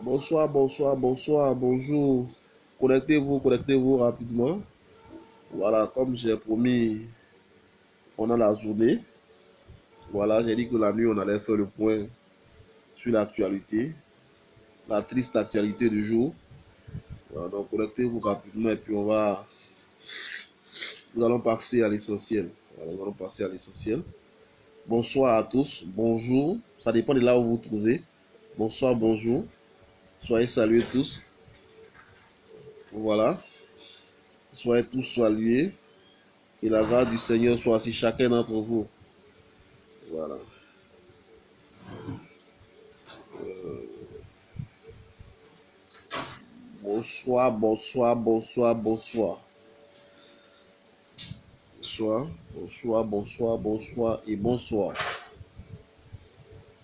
Bonsoir, bonsoir, bonsoir, bonjour. Connectez-vous rapidement. Voilà, comme j'ai promis, on a la journée. Voilà, j'ai dit que la nuit, on allait faire le point sur l'actualité, la triste actualité du jour. Voilà, donc connectez-vous rapidement et puis nous allons passer à l'essentiel. Voilà, nous allons passer à l'essentiel. Bonsoir à tous, bonjour. Ça dépend de là où vous vous trouvez. Bonsoir, bonjour. Soyez salués tous. Voilà. Soyez tous salués. Et la grâce du Seigneur soit sur chacun d'entre vous. Voilà. Bonsoir, bonsoir, bonsoir, bonsoir. Bonsoir, bonsoir, bonsoir, bonsoir et bonsoir.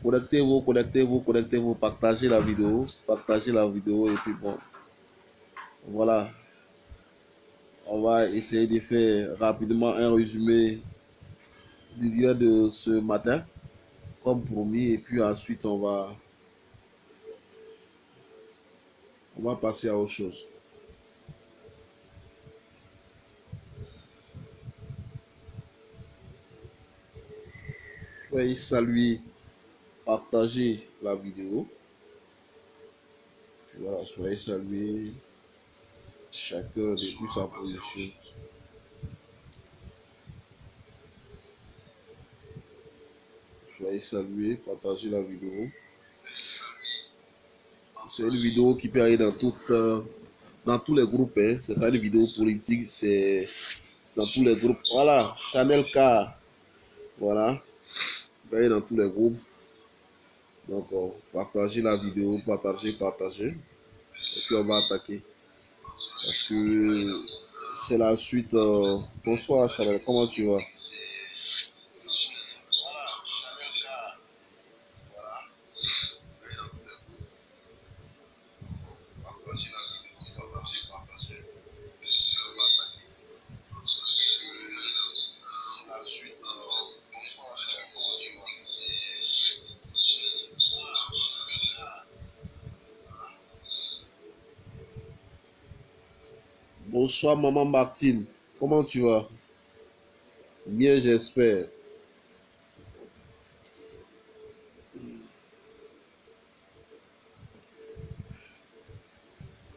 Connectez-vous, connectez-vous, connectez-vous, partagez la vidéo et puis bon, voilà. On va essayer de faire rapidement un résumé du direct de ce matin, comme promis, et puis ensuite on va passer à autre chose. Soyez saluer, partager la vidéo. Voilà, soyez salués, chacun depuis sa position. Soyez salués, partagez la vidéo. C'est une vidéo qui peut aller dans dans tous les groupes. Hein. C'est pas une vidéo politique, c'est dans tous les groupes. Voilà, Chanel K. Voilà, peut aller dans tous les groupes. Donc, partagez la vidéo, partagez. Et puis on va attaquer. Parce que c'est la suite. Bonsoir Chanel, comment tu vas? Bonsoir maman Martine, comment tu vas? Bien, j'espère.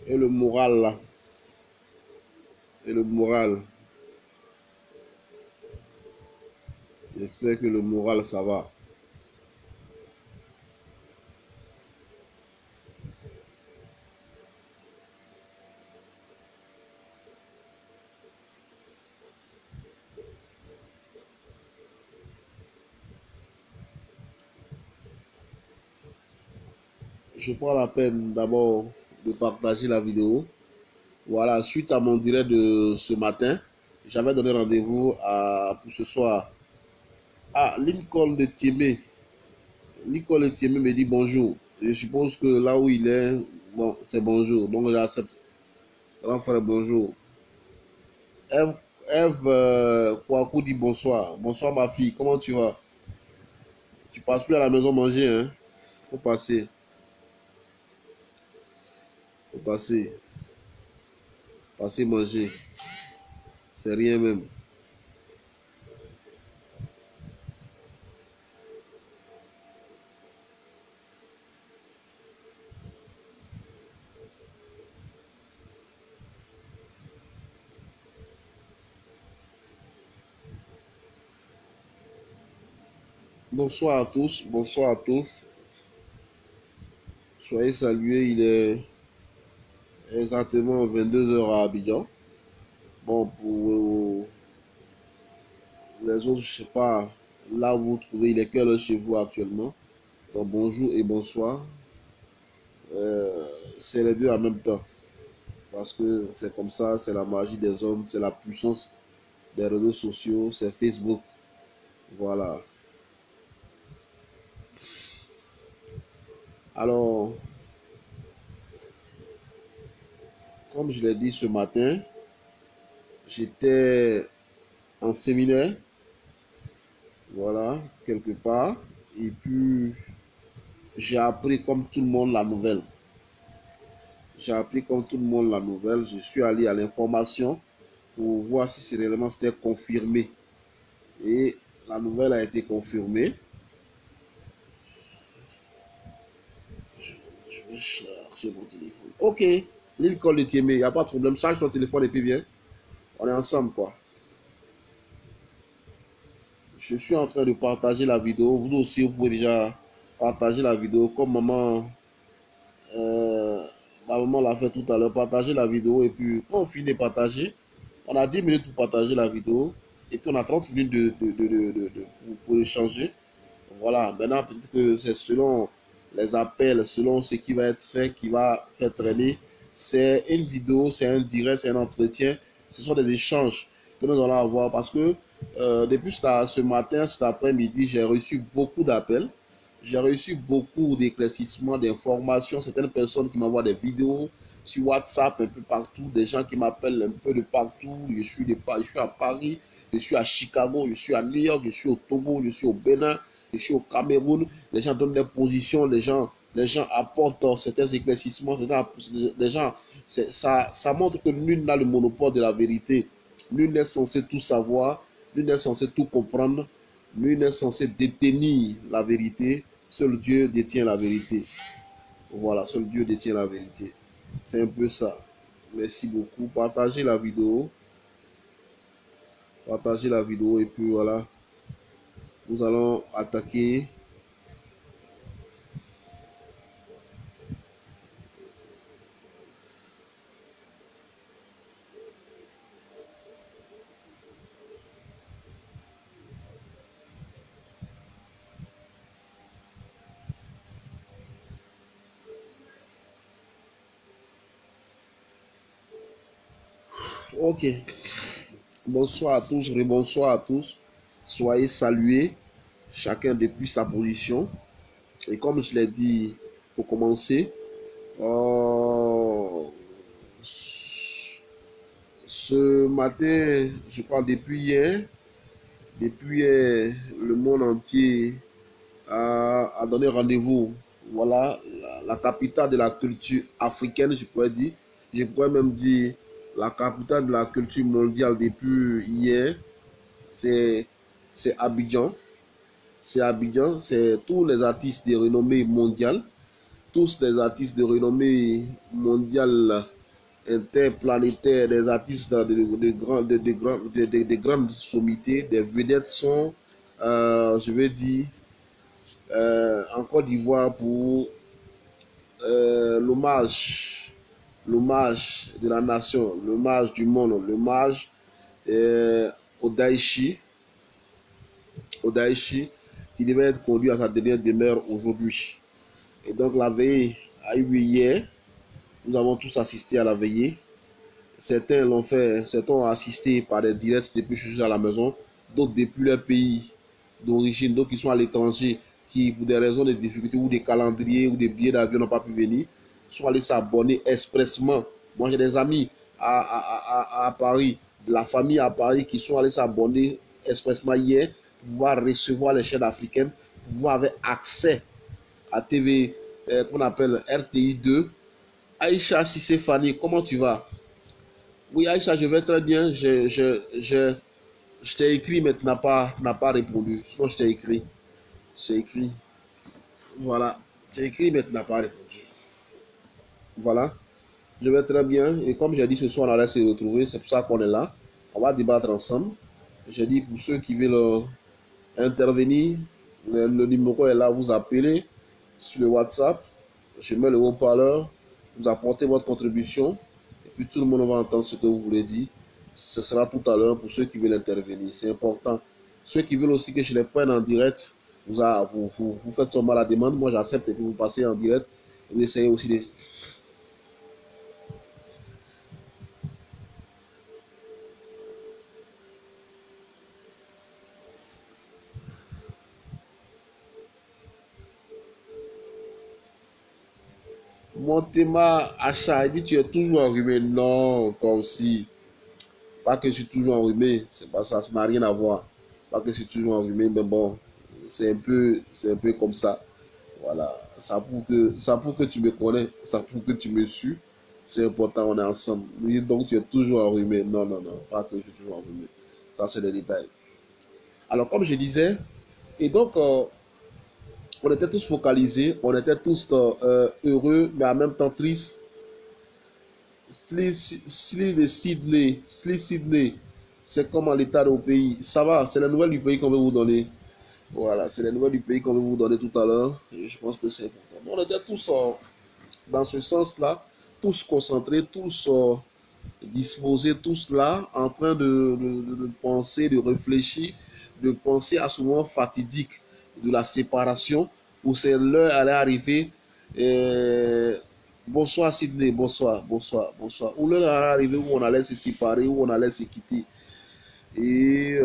Et le moral là? Et le moral? J'espère que le moral ça va. Je prends la peine d'abord de partager la vidéo. Voilà, suite à mon direct de ce matin, j'avais donné rendez-vous pour ce soir. Ah, Lincoln de Tiémé. Lincoln de Tiémé me dit bonjour. Je suppose que là où il est, bon, c'est bonjour. Donc j'accepte. Grand frère, bonjour. Eve Kouakou dit bonsoir. Bonsoir ma fille, comment tu vas? Tu passes plus à la maison manger, hein? Faut passer. Faut passer. Passer manger. C'est rien même. Bonsoir à tous, bonsoir à tous. Soyez salués, il est exactement 22 heures à Abidjan. Bon, pour les autres, je sais pas, là où vous trouvez, il est quelle heure chez vous actuellement? Donc bonjour et bonsoir. C'est les deux en même temps. Parce que c'est comme ça, c'est la magie des hommes, c'est la puissance des réseaux sociaux, c'est Facebook. Voilà. Alors, comme je l'ai dit ce matin, j'étais en séminaire, voilà, quelque part, et puis j'ai appris comme tout le monde la nouvelle. J'ai appris comme tout le monde la nouvelle. Je suis allé à l'information pour voir si c'est réellement c'était confirmé. Et la nouvelle a été confirmée. Je vais chercher mon téléphone. Ok, l'île Col de Tiémé, il n'y a pas de problème. Charge ton téléphone et puis viens. On est ensemble, quoi. Je suis en train de partager la vidéo. Vous aussi, vous pouvez déjà partager la vidéo comme maman. Ma maman l'a fait tout à l'heure. Partager la vidéo et puis quand on finit de partager, on a 10 minutes pour partager la vidéo et puis on a 30 minutes pour échanger. Voilà, maintenant peut-être que c'est selon les appels, selon ce qui va être fait, qui va faire traîner. C'est une vidéo, c'est un direct, c'est un entretien. Ce sont des échanges que nous allons avoir parce que depuis ce matin, cet après-midi, j'ai reçu beaucoup d'appels. J'ai reçu beaucoup d'éclaircissements, d'informations. Certaines personnes qui m'envoient des vidéos sur WhatsApp, un peu partout. Des gens qui m'appellent un peu de partout. Je suis à Paris, je suis à Chicago, je suis à New York, je suis au Togo, je suis au Bénin, je suis au Cameroun. Les gens donnent des positions, les gens apportent certains éclaircissements. Les gens, ça montre que nul n'a le monopole de la vérité. Nul n'est censé tout savoir, nul n'est censé tout comprendre, nul n'est censé détenir la vérité. Seul Dieu détient la vérité. Voilà, seul Dieu détient la vérité. C'est un peu ça. Merci beaucoup. Partagez la vidéo. Partagez la vidéo et puis voilà. Nous allons attaquer. Ok. Bonsoir à tous, rebonsoir à tous. Soyez salués, chacun depuis sa position. Et comme je l'ai dit pour commencer, euh, ce matin, je crois depuis hier, le monde entier a donné rendez-vous. Voilà, la capitale de la culture africaine, je pourrais dire. Je pourrais même dire la capitale de la culture mondiale depuis hier. C'est Abidjan. C'est Abidjan, c'est tous les artistes de renommée mondiale, tous les artistes de renommée mondiale interplanétaire, des artistes de grandes sommités, des vedettes sont, je vais dire, en Côte d'Ivoire pour l'hommage de la nation, l'hommage du monde, l'hommage au Daichi, qui devait être conduit à sa dernière demeure aujourd'hui. Et donc la veillée a eu lieu hier. Nous avons tous assisté à la veillée. Certains l'ont fait, certains ont assisté par des directs depuis chez eux à la maison, d'autres depuis leur pays d'origine, d'autres qui sont à l'étranger, qui pour des raisons de difficultés ou des calendriers ou des billets d'avion n'ont pas pu venir, sont allés s'abonner expressement. Moi j'ai des amis à Paris, de la famille à Paris qui sont allés s'abonner expressement hier pour pouvoir recevoir les chaînes africaines, pour pouvoir avoir accès à TV qu'on appelle RTI 2. Aïcha Sissé-Fani, comment tu vas? Oui, Aïcha, je vais très bien. Je t'ai écrit, mais tu n'as pas répondu. Sinon, je t'ai écrit. Je t'ai écrit. Voilà. Tu as écrit, mais tu n'as pas répondu. Voilà. Je vais très bien. Et comme j'ai dit, ce soir, on allait se retrouver. C'est pour ça qu'on est là. On va débattre ensemble. J'ai dit, pour ceux qui veulent intervenir, le numéro est là. Vous appelez sur le WhatsApp. Je mets le haut-parleur. Vous apportez votre contribution. Et puis tout le monde va entendre ce que vous voulez dire. Ce sera tout à l'heure pour ceux qui veulent intervenir. C'est important. Ceux qui veulent aussi que je les prenne en direct, vous faites seulement la demande. Moi, j'accepte et puis vous passez en direct. Vous essayez aussi de... Tema Achat, il dit tu es toujours enrhumé. Non, toi aussi. Pas que je suis toujours enrhumé, c'est pas ça, ça n'a rien à voir. Pas que je suis toujours enrhumé, mais bon, c'est un peu comme ça. Voilà, ça prouve que tu me connais, ça prouve que tu me suis. C'est important, on est ensemble. Donc tu es toujours enrhumé. Non, non, non, pas que je suis toujours enrhumé. Ça, c'est les détails. Alors, comme je disais, et donc, on était tous focalisés, on était tous heureux, mais en même temps tristes. Sydney, c'est comment l'état au pays. Ça va, c'est la nouvelle du pays qu'on veut vous donner. Voilà, c'est la nouvelle du pays qu'on veut vous donner tout à l'heure. Et je pense que c'est important. On était tous dans ce sens-là, tous concentrés, tous disposés, tous là, en train de penser, de réfléchir, de penser à ce moment fatidique de la séparation, où c'est l'heure allait arriver. Bonsoir Sydney, bonsoir, bonsoir, bonsoir. Où l'heure allait arriver où on allait se séparer, où on allait se quitter. Et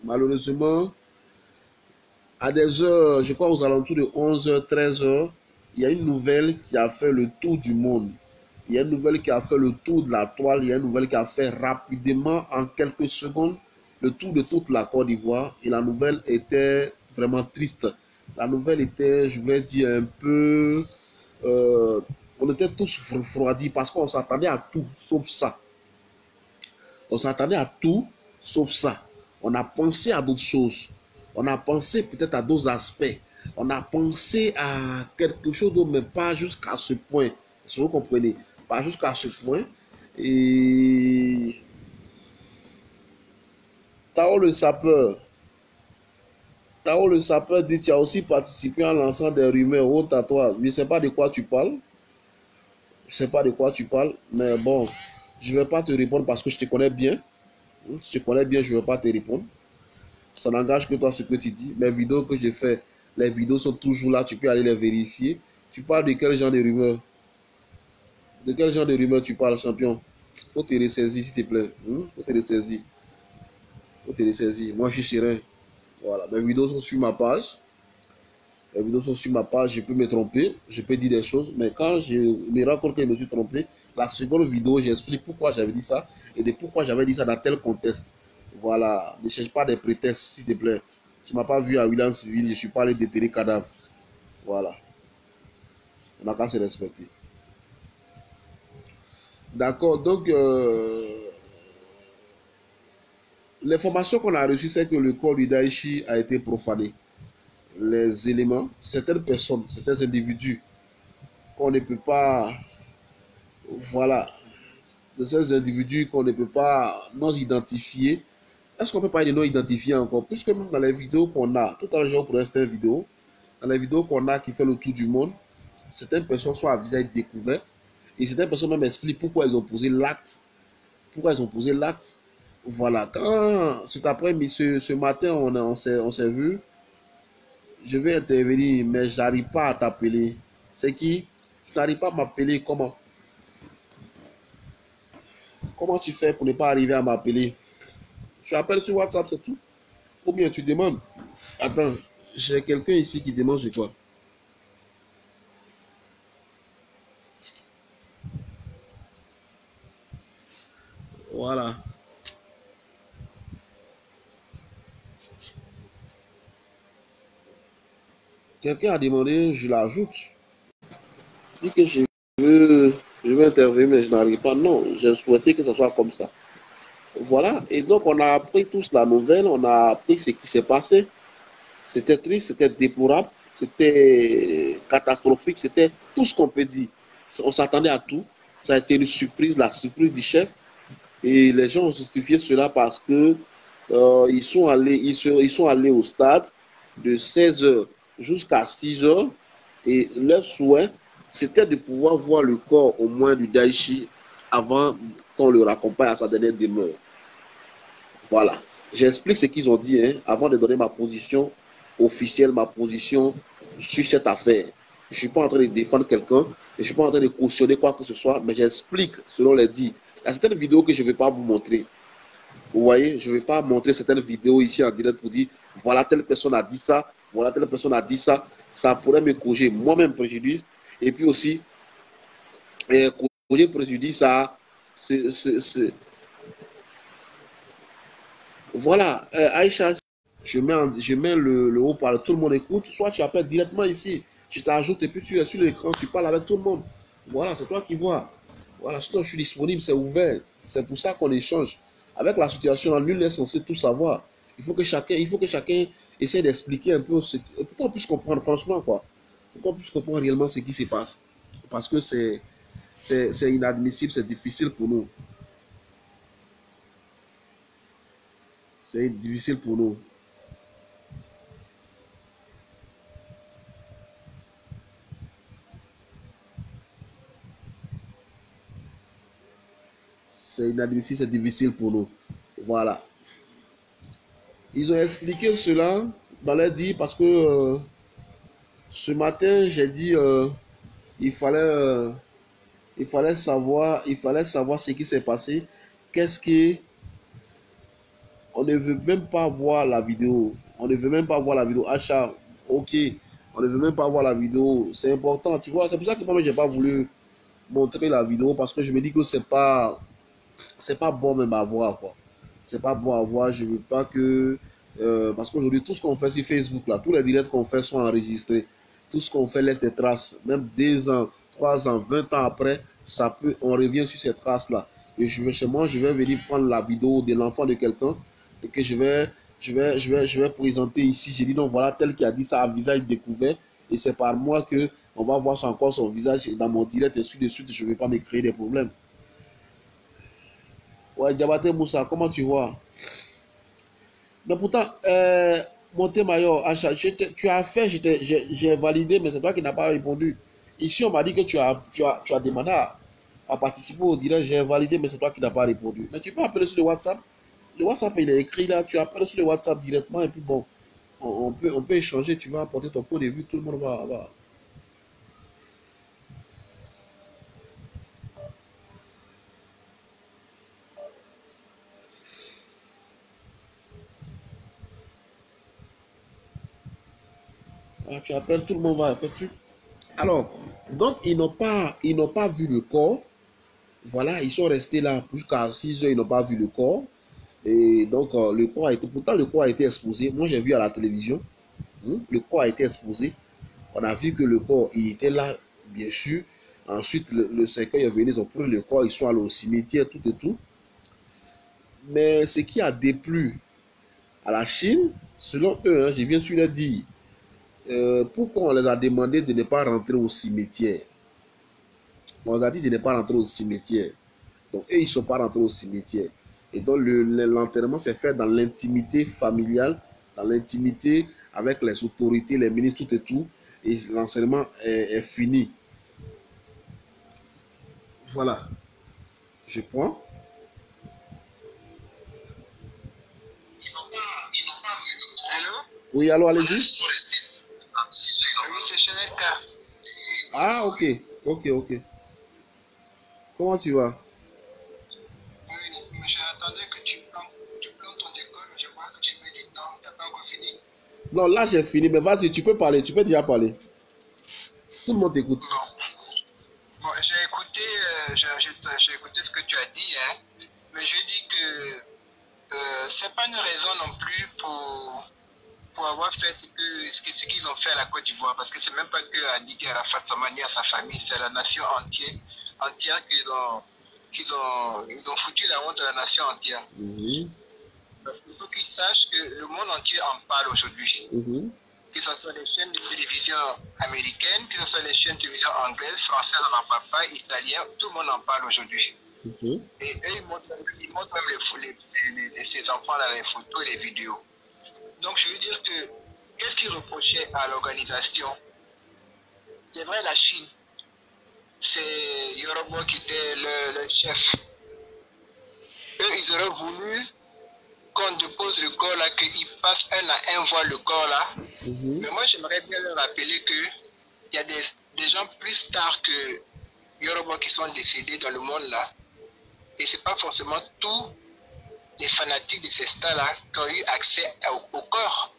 malheureusement, à des heures, je crois aux alentours de 11h, 13h, il y a une nouvelle qui a fait le tour du monde. Il y a une nouvelle qui a fait le tour de la toile. Il y a une nouvelle qui a fait rapidement, en quelques secondes, le tour de toute la Côte d'Ivoire. Et la nouvelle était vraiment triste. La nouvelle était, je vais dire, un peu... on était tous refroidis parce qu'on s'attendait à tout, sauf ça. On s'attendait à tout, sauf ça. On a pensé à d'autres choses. On a pensé peut-être à d'autres aspects. On a pensé à quelque chose d'autre, mais pas jusqu'à ce point. Si vous comprenez, pas jusqu'à ce point. Et Tao le sapeur dit, tu as aussi participé en lançant des rumeurs hautes à toi. Je ne sais pas de quoi tu parles. Je ne sais pas de quoi tu parles, mais bon, je ne vais pas te répondre parce que je te connais bien. Si tu connais bien, je ne vais pas te répondre. Ça n'engage que toi ce que tu dis. Les vidéos que j'ai fait, les vidéos sont toujours là, tu peux aller les vérifier. Tu parles de quel genre de rumeurs? De quel genre de rumeurs tu parles, champion? Faut te ressaisir, s'il te plaît. Faut te ressaisir. Faut te ressaisir. Moi, je suis serein. Voilà. Mes vidéos sont sur ma page. Les vidéos sont sur ma page. Je peux me tromper. Je peux dire des choses. Mais quand je me rends compte que je me suis trompé, la seconde vidéo, j'explique pourquoi j'avais dit ça et de pourquoi j'avais dit ça dans tel contexte. Voilà. Ne cherche pas des prétextes, s'il te plaît. Tu ne m'as pas vu à Williamsville. Je ne suis pas allé déterrer cadavre. Voilà. On n'a qu'à se respecter. D'accord. Donc, l'information qu'on a reçue, c'est que le corps du Daichi a été profané. Les éléments, certaines personnes, certains individus qu'on ne peut pas, voilà, de ces individus qu'on ne peut pas non identifier. Est-ce qu'on peut parler de non identifier encore? Puisque même dans les vidéos qu'on a, tout à l'heure, j'ai pour une vidéo, dans les vidéos qu'on a qui fait le tour du monde, certaines personnes sont à visage découvert et certaines personnes même expliquent pourquoi ils ont posé l'acte. Pourquoi ils ont posé l'acte. Voilà. Quand cet après-midi, ce matin, on s'est vu, je vais intervenir, mais j'arrive pas à t'appeler. C'est qui? Tu n'arrives pas à m'appeler. Comment? Comment tu fais pour ne pas arriver à m'appeler? Tu appelles sur WhatsApp, c'est tout? Ou bien tu demandes? Attends, j'ai quelqu'un ici qui demande, je crois. Voilà. Quelqu'un a demandé, je l'ajoute. Dit que je veux intervenir, mais je n'arrive pas. Non, j'ai souhaité que ce soit comme ça. Voilà. Et donc, on a appris tous la nouvelle, on a appris ce qui s'est passé. C'était triste, c'était déplorable, c'était catastrophique, c'était tout ce qu'on peut dire. On s'attendait à tout. Ça a été une surprise, la surprise du chef. Et les gens ont justifié cela parce que ils sont allés au stade de 16h jusqu'à 6h et leur souhait, c'était de pouvoir voir le corps au moins du Daichi avant qu'on le raccompagne à sa dernière demeure. Voilà. J'explique ce qu'ils ont dit avant de donner ma position officielle, ma position sur cette affaire. Je ne suis pas en train de défendre quelqu'un, je ne suis pas en train de cautionner quoi que ce soit, mais j'explique selon les dits. Il y a certaines vidéos que je ne vais pas vous montrer. Vous voyez, je ne vais pas montrer certaines vidéos ici en direct pour dire voilà, telle personne a dit ça, voilà, telle personne a dit ça. Ça pourrait me causer moi-même préjudice Et puis aussi, causer préjudice ça, voilà, Aïcha, je mets le haut-parleur, tout le monde écoute, soit tu appelles directement ici, je t'ajoute et puis tu es sur l'écran, tu parles avec tout le monde. Voilà, c'est toi qui vois. Voilà, sinon je suis disponible, c'est ouvert. C'est pour ça qu'on échange. Avec la situation, là, nul n'est censé tout savoir. Il faut que chacun essaie d'expliquer un peu pour qu'on puisse comprendre, franchement, quoi. Pour qu'on puisse comprendre réellement ce qui se passe. Parce que c'est inadmissible, c'est difficile pour nous. C'est difficile pour nous. C'est inadmissible, c'est difficile pour nous. Voilà. Ils ont expliqué cela dans leur dit parce que ce matin, j'ai dit il fallait, euh, il fallait savoir ce qui s'est passé. Qu'est-ce qui, on ne veut même pas voir la vidéo. On ne veut même pas voir la vidéo. Achat, ok. On ne veut même pas voir la vidéo. C'est important, tu vois. C'est pour ça que moi, j'ai pas voulu montrer la vidéo parce que je me dis que c'est pas bon même à voir, quoi. C'est pas bon à voir. Je veux pas que parce qu'aujourd'hui tout ce qu'on fait sur Facebook là, tous les directs qu'on fait sont enregistrés. Tout ce qu'on fait laisse des traces. Même 2 ans, 3 ans, 20 ans après, ça peut, on revient sur ces traces là. Et je vais chez moi, je vais venir prendre la vidéo de l'enfant de quelqu'un et que je vais présenter ici. J'ai dit donc voilà tel qui a dit ça à visage découvert. Et c'est par moi que on va voir encore son visage dans mon direct et suite de suite. Je ne vais pas me créer des problèmes. Ouais, Diabaté Moussa, comment tu vois? Mais pourtant, Montemayor, tu as fait, j'ai validé, mais c'est toi qui n'as pas répondu. Ici, on m'a dit que tu as demandé à participer au direct, j'ai validé, mais c'est toi qui n'as pas répondu. Mais tu peux appeler sur le WhatsApp. Le WhatsApp, il est écrit là, tu appelles sur le WhatsApp directement, et puis bon, on peut échanger, tu vas apporter ton point de vue, tout le monde tu appelles, tout le monde va effectuer. Alors, donc, ils n'ont pas vu le corps. Voilà, ils sont restés là jusqu'à 6 heures, ils n'ont pas vu le corps. Et donc, le corps a été, pourtant, le corps a été exposé. Moi, j'ai vu à la télévision, le corps a été exposé. On a vu que le corps, il était là, bien sûr. Ensuite, le cercueil est venu, ils ont pris le corps, ils sont allés au cimetière, tout et tout. Mais ce qui a déplu à la Chine, selon eux, hein, je viens sur leur dire, pourquoi on les a demandé de ne pas rentrer au cimetière? On les a dit de ne pas rentrer au cimetière. Donc, eux, ils ne sont pas rentrés au cimetière. Et donc, l'enterrement s'est fait dans l'intimité familiale, dans l'intimité avec les autorités, les ministres, tout et tout. Et l'enseignement est fini. Voilà. Je prends. Allô? Oui, allô, allez-y. Oui, c'est Chanel K. Ah, ok. Ok, ok. Comment tu vas? Oui, mais j'attendais que tu plantes ton décor, mais je vois que tu mets du temps, tu n'as pas encore fini. Non, là, j'ai fini. Mais vas-y, tu peux parler. Tu peux déjà parler. Tout le monde t'écoute. Bon, j'ai écouté, j'ai écouté ce que tu as dit, hein, mais je dis que c'est pas une raison non plus pour avoir fait ce qu'ils ont fait à la Côte d'Ivoire, parce que c'est même pas que Adiki Arafat Samani à sa famille, c'est la nation entière ils ont foutu la honte à la nation entière. Parce qu'il faut qu'ils sachent que le monde entier en parle aujourd'hui. Que ce soit les chaînes de télévision américaines, que ce soit les chaînes de télévision anglaises, françaises, on n'en parle pas, italiennes, tout le monde en parle aujourd'hui. Et eux, ils montrent même ces enfants dans les photos et les vidéos. Donc, je veux dire que, qu'est-ce qu'ils reprochaient à l'organisation? C'est vrai, la Chine, c'est Yorobo qui était le chef. Eux, ils auraient voulu qu'on dépose le corps là, qu'ils passent un à un voir le corps là. Mais moi, j'aimerais bien leur rappeler qu'il y a des gens plus stars que Yorobo qui sont décédés dans le monde là. Et ce n'est pas forcément tous les fanatiques de ces stars-là qui ont eu accès au corps.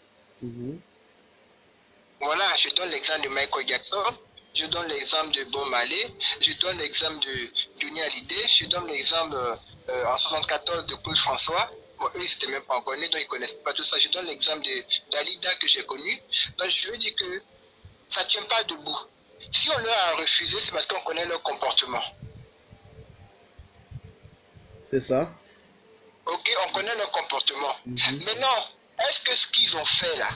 Voilà, je donne l'exemple de Michael Jackson. je donne l'exemple de Bob Marley, je donne l'exemple de Johnny Hallyday, je donne l'exemple en 74 de Claude François. Bon, eux, ils n'étaient même pas encore nés, donc ils ne connaissent pas tout ça. Je donne l'exemple de Dalida que j'ai connu. Donc je veux dire que ça ne tient pas debout. Si on leur a refusé, c'est parce qu'on connaît leur comportement. C'est ça. Ok, on connaît leur comportement. Maintenant, est-ce que ce qu'ils ont fait là,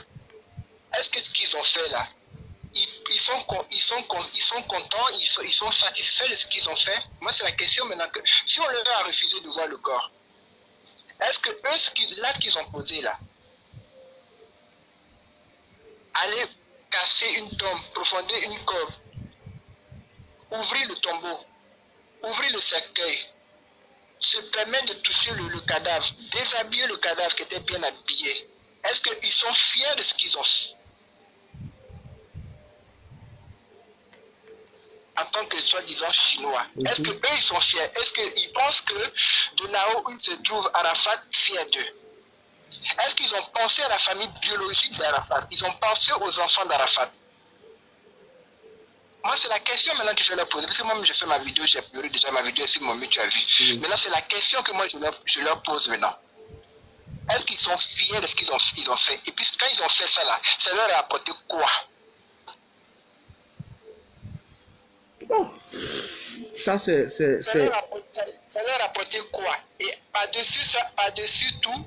ils sont contents, ils sont satisfaits de ce qu'ils ont fait? Moi, c'est la question maintenant que si on leur a refusé de voir le corps, est-ce que eux, l'acte qu'ils ont posé là, aller casser une tombe, profonder une corde, ouvrir le tombeau, ouvrir le cercueil, se permettre de toucher le cadavre, déshabiller le cadavre qui était bien habillé, est-ce qu'ils sont fiers de ce qu'ils ont fait? En tant que soi-disant chinois. Est-ce que eux ils sont fiers? Est-ce qu'ils pensent que de là où ils se trouvent, Arafat fier d'eux? Est-ce qu'ils ont pensé à la famille biologique d'Arafat? Ils ont pensé aux enfants d'Arafat? Moi, c'est la question maintenant que je vais leur poser. Parce que moi, j'ai fait ma vidéo, j'ai uploadé déjà ma vidéo sur mon tu as vu. Maintenant, c'est la question que moi, je leur pose maintenant. Est-ce qu'ils sont fiers de ce qu'ils ont fait? Et puis, quand ils ont fait ça là, ça leur a apporté quoi? Bon, ça c'est... Ça leur a apporté quoi? Et par-dessus tout,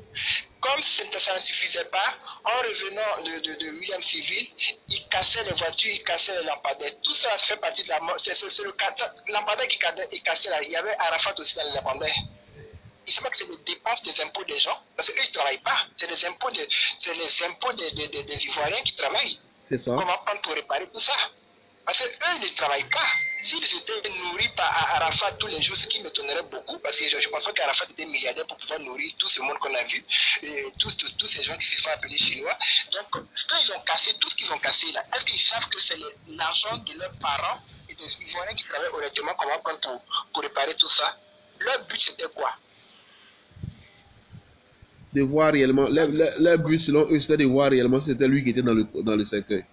comme ça ne suffisait pas, en revenant de William Civil, ils cassaient les voitures, ils cassaient les lampadaires. Tout ça fait partie de la mort. C'est le lampadaire qui cassait là. Il y avait Arafat aussi dans les lampadaires. Il se met que c'est les dépenses des impôts des gens, parce qu'eux ils ne travaillent pas. C'est les impôts des Ivoiriens qui travaillent. C'est ça. Comment prendre pour réparer tout ça? Parce qu'eux, ils ne travaillent pas. S'ils étaient nourris par Arafat tous les jours, ce qui m'étonnerait beaucoup, parce que je pense qu'Arafat était milliardaire pour pouvoir nourrir tout ce monde qu'on a vu, et tous ces gens qui se font appeler chinois. Donc, quand ils ont cassé, tout ce qu'ils ont cassé là, est-ce qu'ils savent que c'est l'argent de leurs parents et des Ivoiriens qui travaillent honnêtement, comment prendre pour réparer tout ça? Leur but, c'était quoi? De voir réellement, leur but selon eux, c'était de voir réellement si c'était lui qui était dans le cercueil.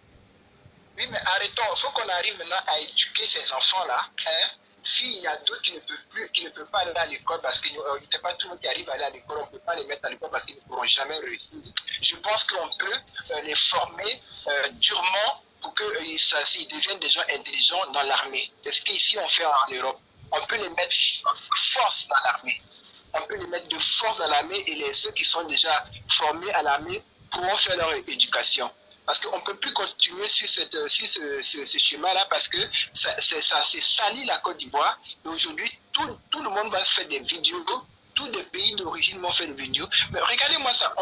Oui, mais arrêtons. Il faut qu'on arrive maintenant à éduquer ces enfants-là. Hein? S'il y a d'autres qui ne peuvent pas aller à l'école parce que c'est pas tout le monde qui arrive à aller à l'école, on ne peut pas les mettre à l'école parce qu'ils ne pourront jamais réussir. Je pense qu'on peut les former durement pour qu'ils deviennent des gens intelligents dans l'armée. C'est ce qu'ici on fait en Europe. On peut les mettre force dans l'armée. On peut les mettre de force dans l'armée et ceux qui sont déjà formés à l'armée pourront faire leur éducation. Parce qu'on ne peut plus continuer sur ce schéma-là parce que ça s'est sali la Côte d'Ivoire. Et aujourd'hui, tout le monde va faire des vidéos. Tous les pays d'origine vont faire des vidéos. Mais regardez-moi ça.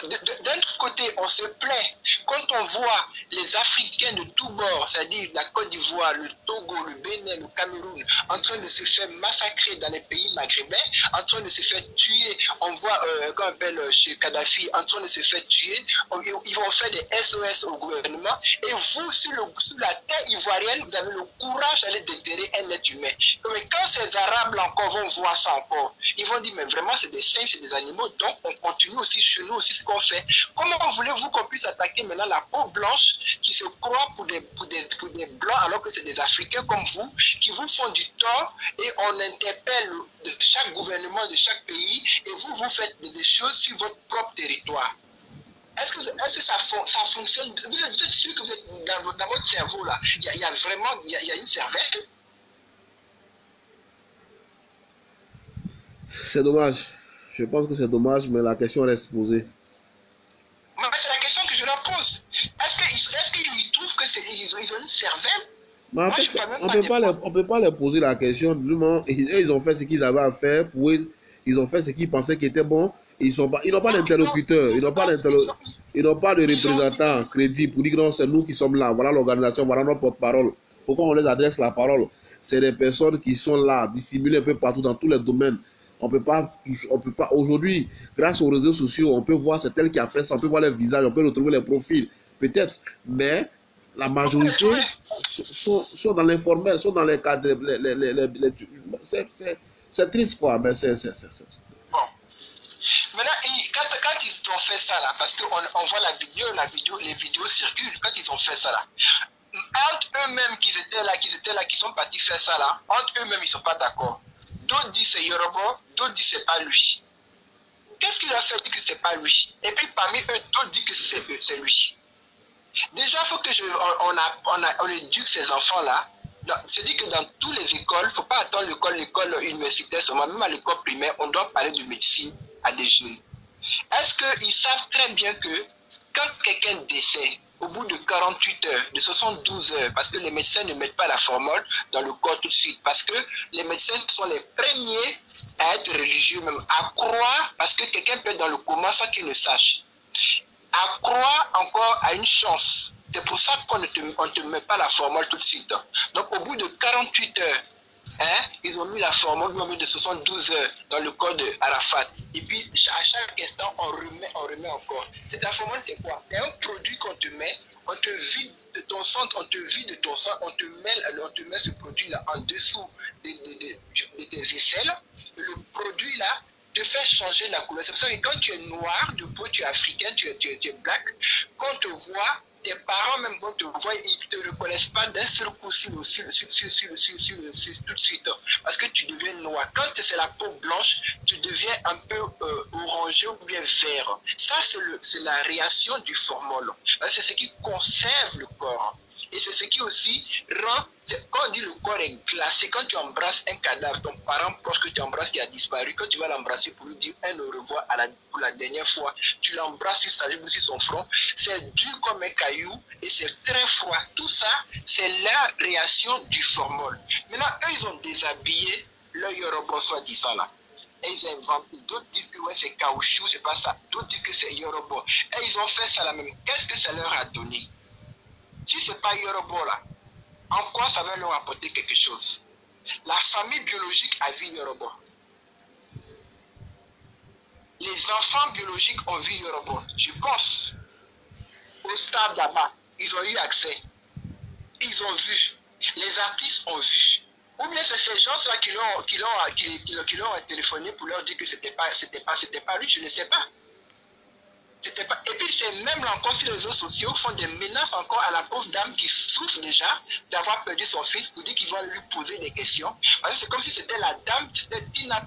D'un côté, on se plaint quand on voit les Africains de tous bords, c'est-à-dire la Côte d'Ivoire, le Togo, le Bénin, le Cameroun, en train de se faire massacrer dans les pays maghrébins, en train de se faire tuer. On voit, qu'on appelle chez Kadhafi, en train de se faire tuer. Ils vont faire des SOS au gouvernement. Et vous, sur la terre ivoirienne, vous avez le courage d'aller déterrer un être humain. Mais quand ces Arabes là encore vont voir ça encore, ils vont dire, mais vraiment, c'est des singes, c'est des animaux, donc on continue aussi chez nous aussi ce qu'on fait. Comment voulez-vous qu'on puisse attaquer maintenant la peau blanche qui se croit pour des blancs alors que c'est des Africains comme vous qui vous font du tort et on interpelle de chaque gouvernement de chaque pays et vous faites des choses sur votre propre territoire. Est-ce que ça fonctionne? Vous êtes sûr que vous êtes dans votre cerveau là, il y a vraiment une cervelle? C'est dommage. Je pense que c'est dommage, mais la question reste posée. C'est la question que je leur pose. Est-ce qu'ils trouvent qu'ils ont une cervelle? Mais en fait, on peut pas leur poser la question. Ils ont fait ce qu'ils avaient à faire. Pour eux, ils ont fait ce qu'ils pensaient qui était bon. Ils n'ont pas d'interlocuteur. Ils n'ont pas de représentant crédible pour dire que non, c'est nous qui sommes là. Voilà l'organisation, voilà notre porte-parole. Pourquoi on les adresse la parole? C'est des personnes qui sont là, dissimulées un peu partout dans tous les domaines. On peut pas aujourd'hui, grâce aux réseaux sociaux, on peut voir c'est elle qui a fait ça, on peut voir les visages, on peut retrouver les profils, peut-être, mais la majorité sont dans l'informel, sont dans les cadres, c'est triste quoi, mais c'est... Bon. Maintenant, quand ils ont fait ça là, parce qu'on voit les vidéos circulent, quand ils ont fait ça là, entre eux-mêmes qui étaient là, qui sont partis faire ça là, entre eux-mêmes, ils ne sont pas d'accord. D'autres disent c'est Yoruba, d'autres disent c'est pas lui. Qu'est-ce qu'il a fait dire que c'est pas lui? Et puis parmi eux, d'autres disent que c'est lui. Déjà, il faut que on éduque ces enfants-là. C'est-à-dire que dans toutes les écoles, il ne faut pas attendre l'école universitaire seulement, même à l'école primaire, on doit parler de médecine à des jeunes. Est-ce qu'ils savent très bien que quand quelqu'un décède, au bout de 48 heures, de 72 heures, parce que les médecins ne mettent pas la formule dans le corps tout de suite, parce que les médecins sont les premiers à être religieux, même à croire, parce que quelqu'un peut être dans le coma sans qu'il ne sache, à croire encore à une chance. C'est pour ça qu'on ne te met pas la formule tout de suite. Donc au bout de 48 heures, ils ont mis la formule, ils ont mis de 72 heures dans le corps de Arafat. Et puis à chaque instant, on remet encore. Cette formule, c'est quoi? C'est un produit qu'on te met, on te vide de ton sang, on te met ce produit-là en dessous de tes aisselles. Le produit-là te fait changer la couleur. C'est pour ça que quand tu es noir de peau, tu es africain, tu es black, quand on te voit, tes parents même vont te voir, ils ne te reconnaissent pas d'un seul coup tout de suite. Parce que tu deviens noir. Quand c'est la peau blanche, tu deviens un peu orangé ou bien vert. Ça, c'est la réaction du formol. C'est ce qui conserve le corps. Et c'est ce qui aussi rend, quand on dit le corps est glacé, quand tu embrasses un cadavre, ton parent proche que tu embrasses qui a disparu, quand tu vas l'embrasser pour lui dire un au revoir pour la dernière fois, tu l'embrasses sur sa joue, sur son front, c'est dur comme un caillou et c'est très froid. Tout ça, c'est la réaction du formol. Maintenant, eux, ils ont déshabillé le Yoruba soi-disant là. Et ils inventent, d'autres disent que ouais, c'est caoutchouc, c'est pas ça. D'autres disent que c'est Yoruba. Et ils ont fait ça la même. Qu'est-ce que ça leur a donné? Si ce n'est pas Yoruba là, en quoi ça va leur apporter quelque chose? La famille biologique a vu Yoruba. Les enfants biologiques ont vu Yoruba. Je pense au stade là-bas, ils ont eu accès. Ils ont vu. Les artistes ont vu. Ou bien c'est ces gens-là qui leur ont téléphoné pour leur dire que c'était pas lui, je ne sais pas. Et puis c'est même là encore sur les réseaux sociaux font des menaces encore à la pauvre dame qui souffre déjà d'avoir perdu son fils pour dire qu'ils vont lui poser des questions. Parce que c'est comme si c'était la dame, c'était Tina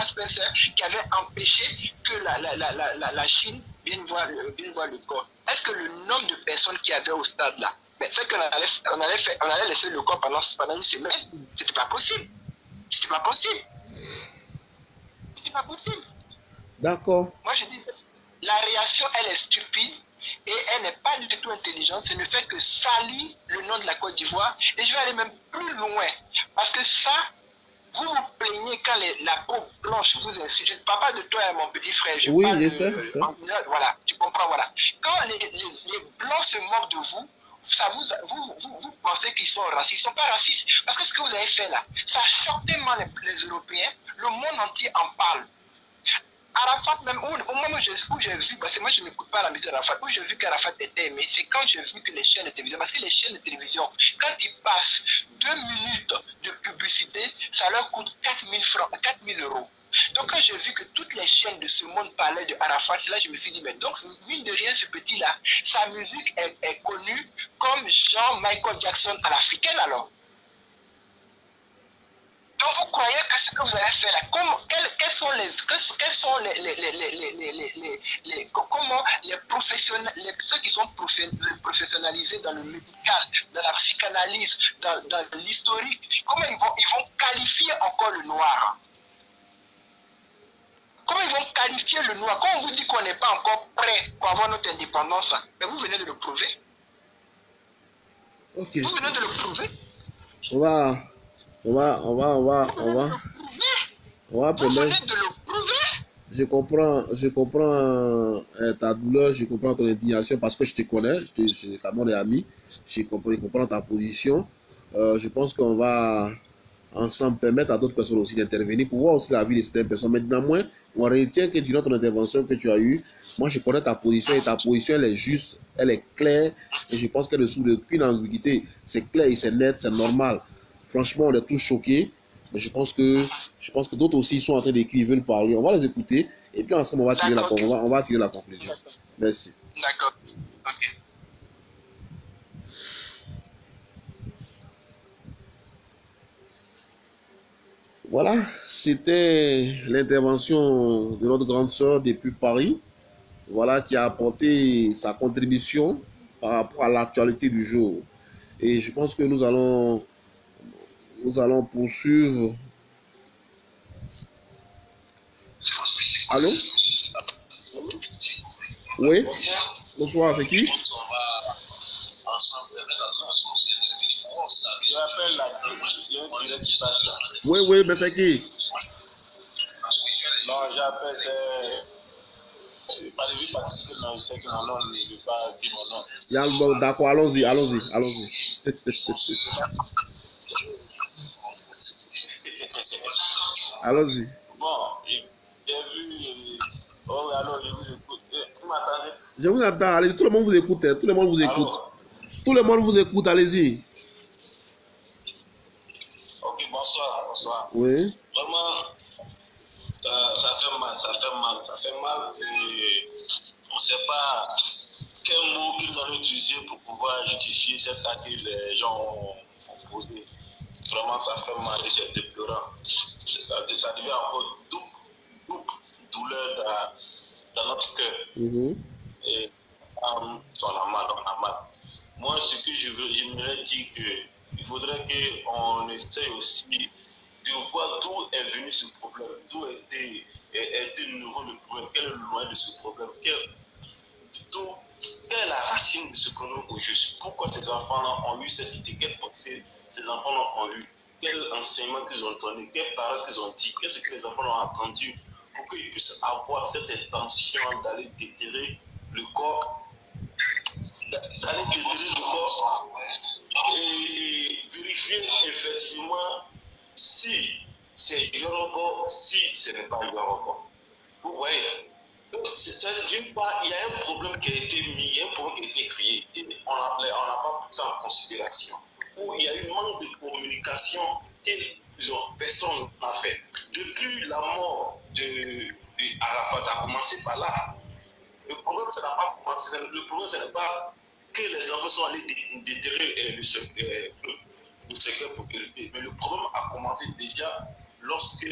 Spencer qui avait empêché que la Chine vienne voir le corps. Est-ce que le nombre de personnes qu'il y avait au stade là, c'est qu'on allait laisser le corps pendant une semaine? C'était pas possible. C'était pas possible. C'était pas possible. D'accord. Moi je dis, la réaction, elle est stupide et elle n'est pas du tout intelligente. Ce ne fait que salir le nom de la Côte d'Ivoire. Et je vais aller même plus loin. Parce que ça, vous vous plaignez quand la peau blanche vous insulte. Je ne parle pas de toi et mon petit frère. Je parle de... Voilà, tu comprends, voilà. Quand les blancs se moquent de vous, ça vous pensez qu'ils sont racistes. Ils ne sont pas racistes. Parce que ce que vous avez fait là, ça choque tellement les Européens. Le monde entier en parle. Arafat, même au moment où j'ai vu, parce que moi je n'écoute pas la musique d'Arafat, où j'ai vu qu'Arafat était aimé, c'est quand j'ai vu que les chaînes de télévision, parce que les chaînes de télévision, quand ils passent 2 minutes de publicité, ça leur coûte 4 000 euros. Donc quand j'ai vu que toutes les chaînes de ce monde parlaient de Arafat, c'est là que je me suis dit, mais donc mine de rien, ce petit-là, sa musique est connue comme Jean-Michael Jackson à l'africaine alors. Donc vous croyez que ce que vous avez fait là, quels sont ceux qui sont professionnalisés dans le médical, dans la psychanalyse, dans l'historique, comment ils vont qualifier encore le noir? Comment ils vont qualifier le noir? Quand on vous dit qu'on n'est pas encore prêt pour avoir notre indépendance, mais vous venez de le prouver. Okay. Vous venez de le prouver. On va permettre. Je comprends ta douleur, je comprends ton indignation parce que je te connais, on est amis, je comprends ta position. Je pense qu'on va ensemble permettre à d'autres personnes aussi d'intervenir pour voir aussi la vie de certaines personnes. Maintenant, moi, on retient que durant ton intervention que tu as eue, moi je connais ta position et ta position elle est juste, elle est claire et je pense qu'elle ne souffre d'aucune ambiguïté. C'est clair et c'est net, c'est normal. Franchement, on est tous choqués, mais je pense que d'autres aussi sont en train d'écrire, ils veulent parler. On va les écouter et puis ensemble on va tirer la conclusion. Merci. D'accord. Ok. Voilà, c'était l'intervention de notre grande sœur depuis Paris, voilà, qui a apporté sa contribution par rapport à l'actualité du jour. Et je pense que nous allons poursuivre. Allô? Oui? Bonsoir, c'est qui? Oui, oui, mais c'est qui? Non, j'appelle, c'est. Pas de vie participer, mais je sais que mon nom ne veut pas dire mon nom. D'accord, allons-y. Allons-y. Bon, j'ai vu. Oh, alors, je vous écoute. Vous m'entendez? Je vous attends, allez, tout le monde vous écoute, tout le monde vous écoute. Alors. Tout le monde vous écoute, allez-y. Ok, bonsoir. Oui. Vraiment, ça fait mal. Et on ne sait pas quel mot qu'ils vont utiliser pour pouvoir justifier cette acte que les gens ont posé. Vraiment, ça fait mal et c'est déplorant. Ça devient encore double douleur dans notre cœur. Et on a mal. Moi, ce que j'aimerais dire qu'il faudrait qu'on essaye aussi de voir d'où est venu ce problème, d'où était nouveau le problème, quel est le loin de ce problème, quelle est la racine de ce problème au juste. Pourquoi ces enfants-là ont eu cette idée, quelle pensée ces enfants-là ont eu, quel enseignement qu'ils ont donné, quelles paroles qu'ils ont dit, qu'est-ce que les enfants ont entendu pour qu'ils puissent avoir cette intention d'aller déterrer le corps, et vérifier effectivement si c'est Yoruba, si ce n'est pas Yoruba. Vous voyez, d'une part, il y a un problème qui a été mis, il y a un problème qui a été créé, et on n'a pas pris ça en considération. Où il y a eu un manque de communication et personne n'a fait. Depuis la mort de Arafat, ça a commencé par là. Le problème, ça n'a pas commencé. Le problème, ce n'est pas que les enfants sont allés déterrer le secteur propriété. Mais le problème a commencé déjà lorsque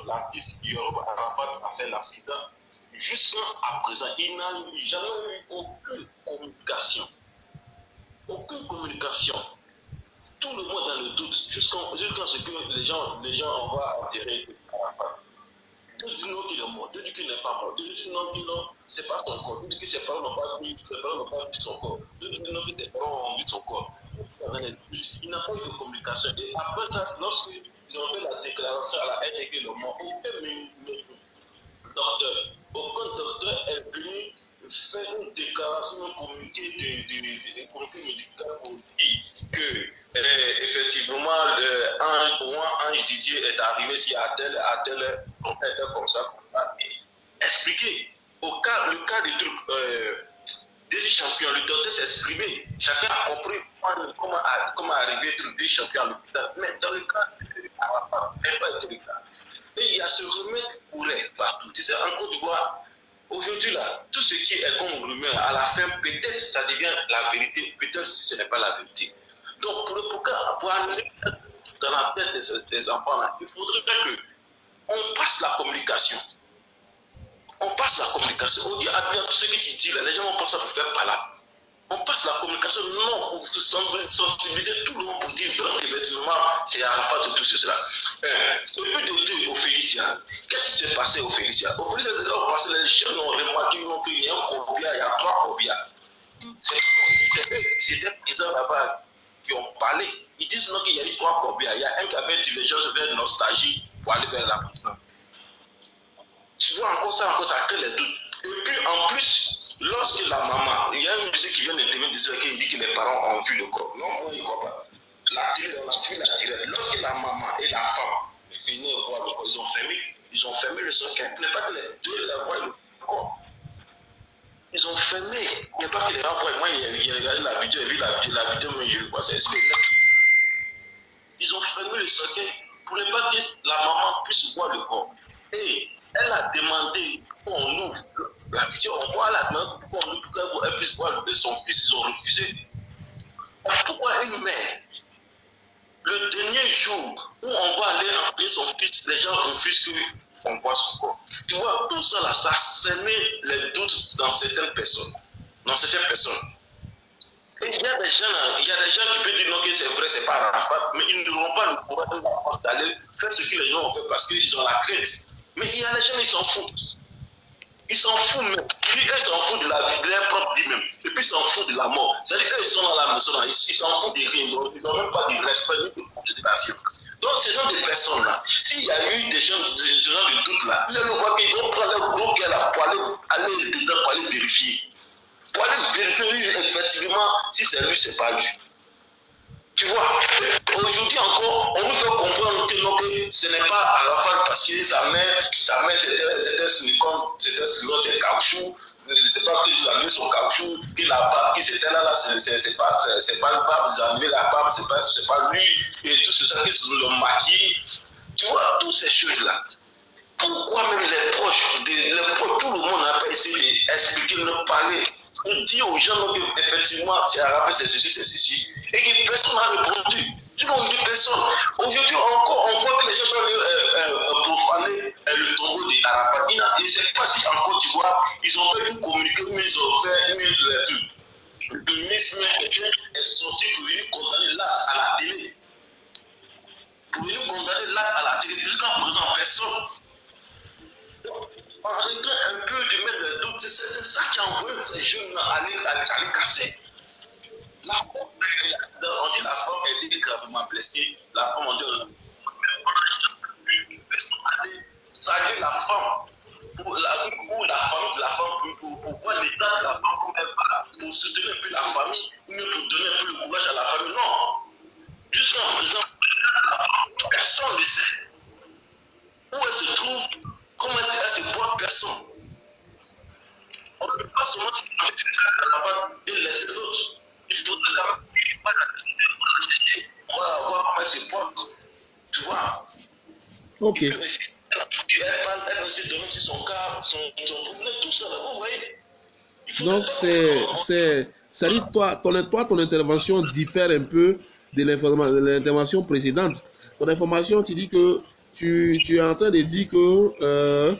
l'artiste Yoruba Arafat a fait l'accident. Jusqu'à présent, il n'a jamais eu aucune communication. Aucune communication. Tout le monde dans le doute. Jusqu'à ce que les gens vont enterrer Arafat. Deux disent non qu'il est mort, deux disent qu'il n'est pas mort, deux disent non qu'il c'est pas son corps, deux disent que ses parents n'ont pas vu son corps, deux disent non que tes parents ont vu son corps. Il n'a pas eu de communication. Et après ça, lorsqu'ils ont fait la déclaration à la haine que le mort, aucun docteur est venu faire une déclaration, un communiqué de comité médical pour dire que effectivement Ange Didier est arrivé si à tel comme ça. Expliquer le cas du truc des champions, le docteur s'est exprimé, chacun a compris comment arriver des champions à l'hôpital, mais dans le cas de Arafat, ce n'est pas été le cas. Et il y a ce remède qui courait partout. Tu sais, en Côte d'Ivoire, aujourd'hui, là, tout ce qui est comme rumeur, à la fin, peut-être ça devient la vérité, peut-être si ce n'est pas la vérité. Donc, pour aller dans la tête des enfants, là, il faudrait qu'on passe la communication. On passe la communication. On dit, ah bien, tout ce que tu dis, là, les gens vont penser pour faire par là. On passe la communication, non, pour sensibiliser tout le monde pour dire vraiment effectivement, c'est Arafat de tout cela. Et puis de dire au Félicia, qu'est-ce qui s'est passé au Félicia? Au Félicia, parce que les jeunes ont remarqué qu'il y a un corbillard, il y a 3 corbillards. C'est des présents là-bas qui ont parlé. Ils disent non qu'il y a eu 3 corbillards. Il y a un qui avait dit les gens vers nostalgie pour aller vers la prison. Tu vois, encore ça crée les doutes. Et puis en plus, lorsque la maman, il y a un monsieur qui vient d'intervenir qui dit que les parents ont vu le corps. Non, moi, il ne croit pas. La télé, on a suivi la direct. Lorsque la maman et la femme venaient voir le corps, ils ont fermé le socket. Il n'est pas que les deux la voient le corps. Ils ont fermé. Il n'est pas que les renvoient. Moi, j'ai regardé la vidéo, j'ai vu la vidéo, mais je ne vois pas. Ils ont fermé le socket pour ne pas que la maman puisse voir le corps. Et elle a demandé qu'on ouvre la vidéo, on voit la demande qu'on ouvre pour qu'elle puisse voir son fils, ils ont refusé. Pourquoi une mère Le dernier jour où on va aller enlever son fils, les gens refusent qu'on voit son corps. Tu vois, tout ça là, ça sème les doutes dans certaines personnes. Et il y a des gens qui peuvent dire non, que c'est vrai, c'est pas Arafat, mais ils n'auront pas le courage d'aller faire ce que les gens ont fait parce qu'ils ont la crainte. Mais il y a des gens, ils s'en foutent. Ils s'en foutent même. Eux, ils s'en foutent de la vie, de leur propre vie même. Et puis ils s'en foutent de la mort. C'est-à-dire qu'eux, ils sont dans la maison, ils s'en foutent de rien. Ils n'ont même pas de respect ni de considération. Donc, ces gens de personnes-là, s'il y a eu des gens de doute là, vous allez voir qu'ils vont prendre leur gros cœur là pour aller dedans, pour aller vérifier. Pour aller vérifier effectivement si c'est lui, c'est pas lui. Tu vois, aujourd'hui encore, on nous fait comprendre que non, que ce n'est pas Arafat parce que sa mère c'était silicone, c'est caoutchouc, il n'était pas que j'ai mis son caoutchouc, que la barbe qui c'était là, c'est pas le barbe, ils ont mis la barbe, c'est pas lui, et tout ça, qu'ils l'ont maquillé. Tu vois, toutes ces choses-là. Pourquoi même les proches, tout le monde n'a pas essayé d'expliquer, de parler? On dit aux gens que effectivement c'est arabe, c'est ceci, et que personne n'a répondu. Tu n'as dit personne. Aujourd'hui encore, on voit que les gens sont allés profaner le tombeau d'Arafat. Et je ne sais pas si en Côte d'Ivoire, ils ont fait une communiqué, mais ils ont fait le ministre est sorti pour venir condamner l'acte à la télé. Jusqu'à présent, personne. En arrêtant un peu de mettre le doute, c'est ça qui envoie ces jeunes à aller casser. La femme, on dit la femme a été gravement blessée. La femme, on dit saluer la femme pour la famille de la femme, pour voir l'état de la femme comme elle va, pour soutenir un peu la famille, ou mieux pour donner un peu le courage à la famille. Non. Jusqu'à présent, personne ne sait. Où elle se trouve, comment elle se porte, personne. On ne peut pas seulement se manger et laisser l'autre. Il faudrait quand même pas la chercher. On va voir comment elle se porte. Tu vois. Ok. Elle parle, elle aussi donne aussi son cas, son problème, tout ça, là, vous voyez. Donc, ça dit, toi, ton intervention diffère un peu de l'intervention précédente. Ton information, tu dis que tu es en train de dire que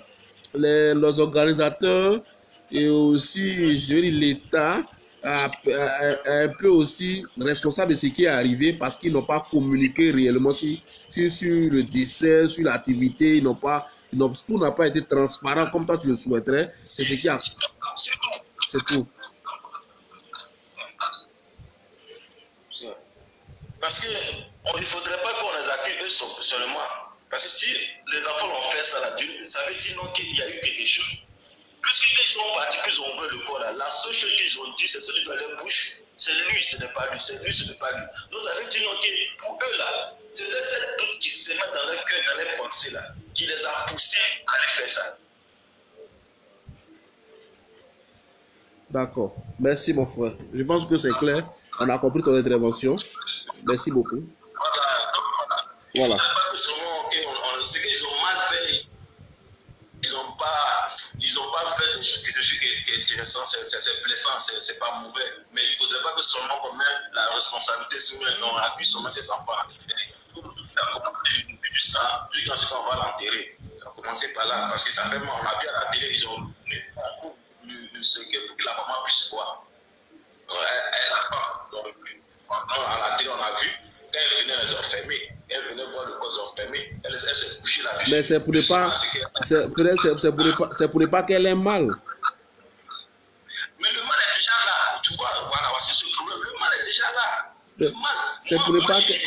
les organisateurs et aussi, je veux dire, l'État est un peu aussi responsable de ce qui est arrivé parce qu'ils n'ont pas communiqué réellement sur le décès, sur l'activité, tout n'a pas été transparent comme toi tu le souhaiterais. C'est ce qui a. C'est tout. Parce qu'il ne faudrait pas qu'on les accuse eux seulement. Parce que si les enfants l'ont fait ça, là, ça veut dire non qu'il y a eu quelque chose. Puisqu'ils sont partis, qu'ils ont ouvert le corps là, la seule chose qu'ils ont dit, c'est celui dans leur bouche. C'est lui, ce n'est pas lui. C'est lui, ce n'est pas lui. Donc ça veut dire non, que pour eux là, c'est cette doute qui se met dans leur cœur, dans leur pensée là, qui les a poussés à aller faire ça. D'accord. Merci mon frère. Je pense que c'est clair. On a compris ton intervention. Merci beaucoup. Voilà. Ce qu'ils ont mal fait, ils n'ont pas fait des choses qui est intéressant, c'est blessant, c'est pas mauvais. Mais il ne faudrait pas que seulement qu'on mette la responsabilité sur eux, on appuie seulement ces enfants. Jusqu'à ce qu'on va l'enterrer. Ça a commencé par là, parce que ça fait mal. On a vu à la télé, ils ont le secret pour que la maman puisse voir. Elle n'a pas. Donc, à la télé, on a vu. Quand elle venait les enfermer, elle venait voir le corps enfermé, elle s'est couchée là-dessus. Mais c'est pour ne pas qu'elle ait mal. Mais le mal est déjà là. Tu vois, voilà, c'est ce problème. Le mal est déjà là. Le mal. C'est pour ne pas que. J'ai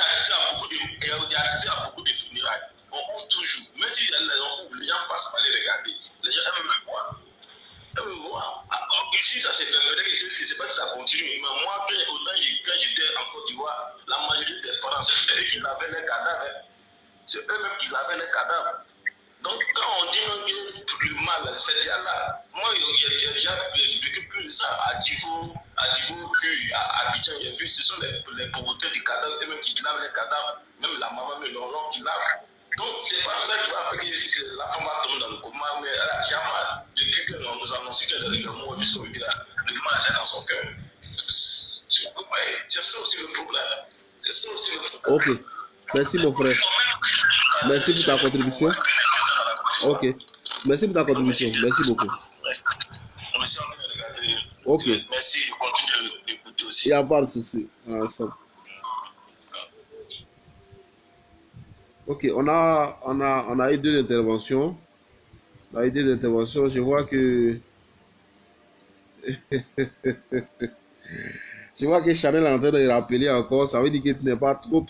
assisté à beaucoup de funérailles. On ouvre toujours. Même si les gens passent par les regarder. Les gens aiment me voir. Ici, ça s'est fait. Peut-être que c'est ce qui se passe, ça continue. Mais moi, quand j'étais en Côte d'Ivoire, la majorité des parents, c'est eux qui lavaient les cadavres. C'est eux-mêmes qui lavaient les cadavres. Donc, quand on dit que le mal, c'est déjà là. Moi, j'ai déjà vécu plus de ça à Divo, puis à Abidjan, j'ai vu, ce sont les pauvretés du cadavre, eux-mêmes qui lavent les cadavres, même la maman, mais l'oncle qui lave. Donc, c'est pas ça qui va faire que la femme va tomber dans le coma, mais elle a déjà mal. Depuis que l'on nous a annoncé qu'elle est mort jusqu'au bout, le mal est dans son cœur. C'est ça aussi le problème. C'est ça aussi le problème. Ok. Merci mon frère. Merci pour ta contribution. Ok. Merci pour ta contribution. Merci beaucoup. Ok. Merci, je continue d'écouter aussi. Il n'y a pas de souci. Ok, on a eu deux interventions. Je vois que je vois que Chanel est en train de rappeler encore. Ça veut dire que tu n'es pas trop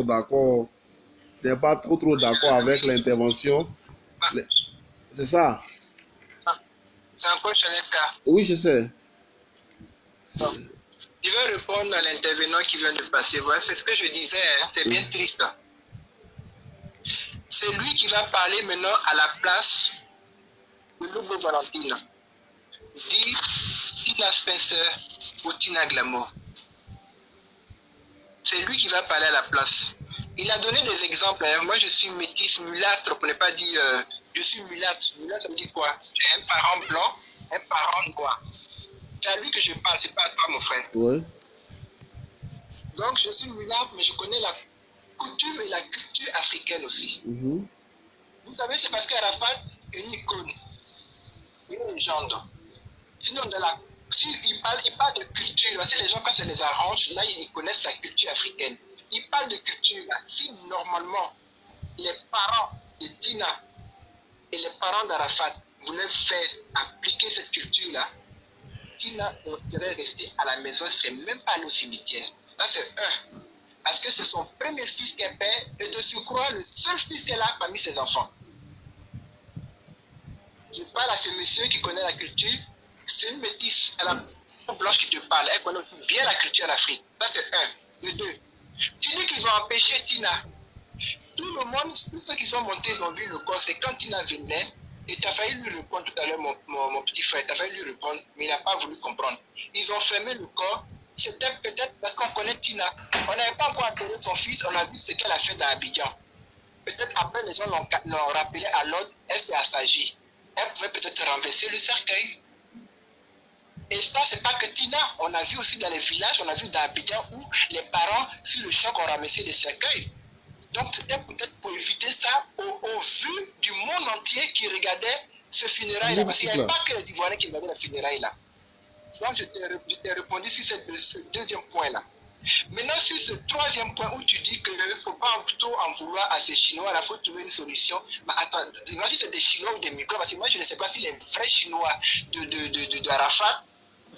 d'accord. Tu n'es pas trop d'accord avec l'intervention. C'est ça? C'est encore Chanel K. Oui, je sais. Je vais répondre à l'intervenant qui vient de passer. Voilà, c'est ce que je disais. Hein. C'est bien triste. C'est lui qui va parler maintenant à la place de Lobo Valentine. Dit Tina Spencer ou Tina Glamour. C'est lui qui va parler à la place. Il a donné des exemples. Hein. Moi, je suis métisse, mulâtre, pour ne pas dire je suis mulâtre. Mulâtre, ça veut dire quoi? J'ai un parent blanc, un parent noir. C'est à lui que je parle, c'est pas à toi, mon frère. Ouais. Donc, je suis mulâtre, mais je connais la coutume et la culture africaine aussi. Vous savez, c'est parce qu'Arafat est une icône, une légende. Sinon, il parle de culture. Si les gens, quand ça les arrange, là, ils connaissent la culture africaine. Il parle de culture. Là. Si normalement, les parents de Tina et les parents d'Arafat voulaient faire appliquer cette culture-là, Tina serait restée à la maison, elle ne serait même pas allée au cimetière. Ça, c'est un. Parce que c'est son premier fils qu'elle perd et de surcroît le seul fils qu'elle a parmi ses enfants. Je parle à ce monsieur qui connaît la culture. C'est une métisse, elle a une blanche qui te parle. Elle connaît aussi bien la culture d'Afrique. Ça, c'est un. Le deux. Tu dis qu'ils ont empêché Tina. Tout le monde, tous ceux qui sont montés, ils ont vu le corps. C'est quand Tina venait, et tu as failli lui répondre tout à l'heure, mon petit frère, tu as failli lui répondre, mais il n'a pas voulu comprendre. Ils ont fermé le corps. C'était peut-être parce qu'on connaît Tina. On n'avait pas encore enterré son fils, on a vu ce qu'elle a fait dans Abidjan. Peut-être après, les gens l'ont rappelé à l'ordre, elle s'est assagie. Elle pouvait peut-être renverser le cercueil. Et ça, c'est pas que Tina. On a vu aussi dans les villages, on a vu dans Abidjan où les parents, sur le choc, ont ramassé les cercueils. Donc, c'était peut-être pour éviter ça au vu du monde entier qui regardait ce funérail-là. Parce qu'il n'y avait pas que les Ivoiriens qui regardaient le funérail-là. Donc, je t'ai répondu sur ce deuxième point-là. Maintenant, sur ce troisième point où tu dis qu'il ne faut pas plutôt en vouloir à ces Chinois, il faut trouver une solution. Mais attends, dis-moi si c'est des Chinois ou des micros, parce que moi, je ne sais pas si les vrais Chinois d'Arafat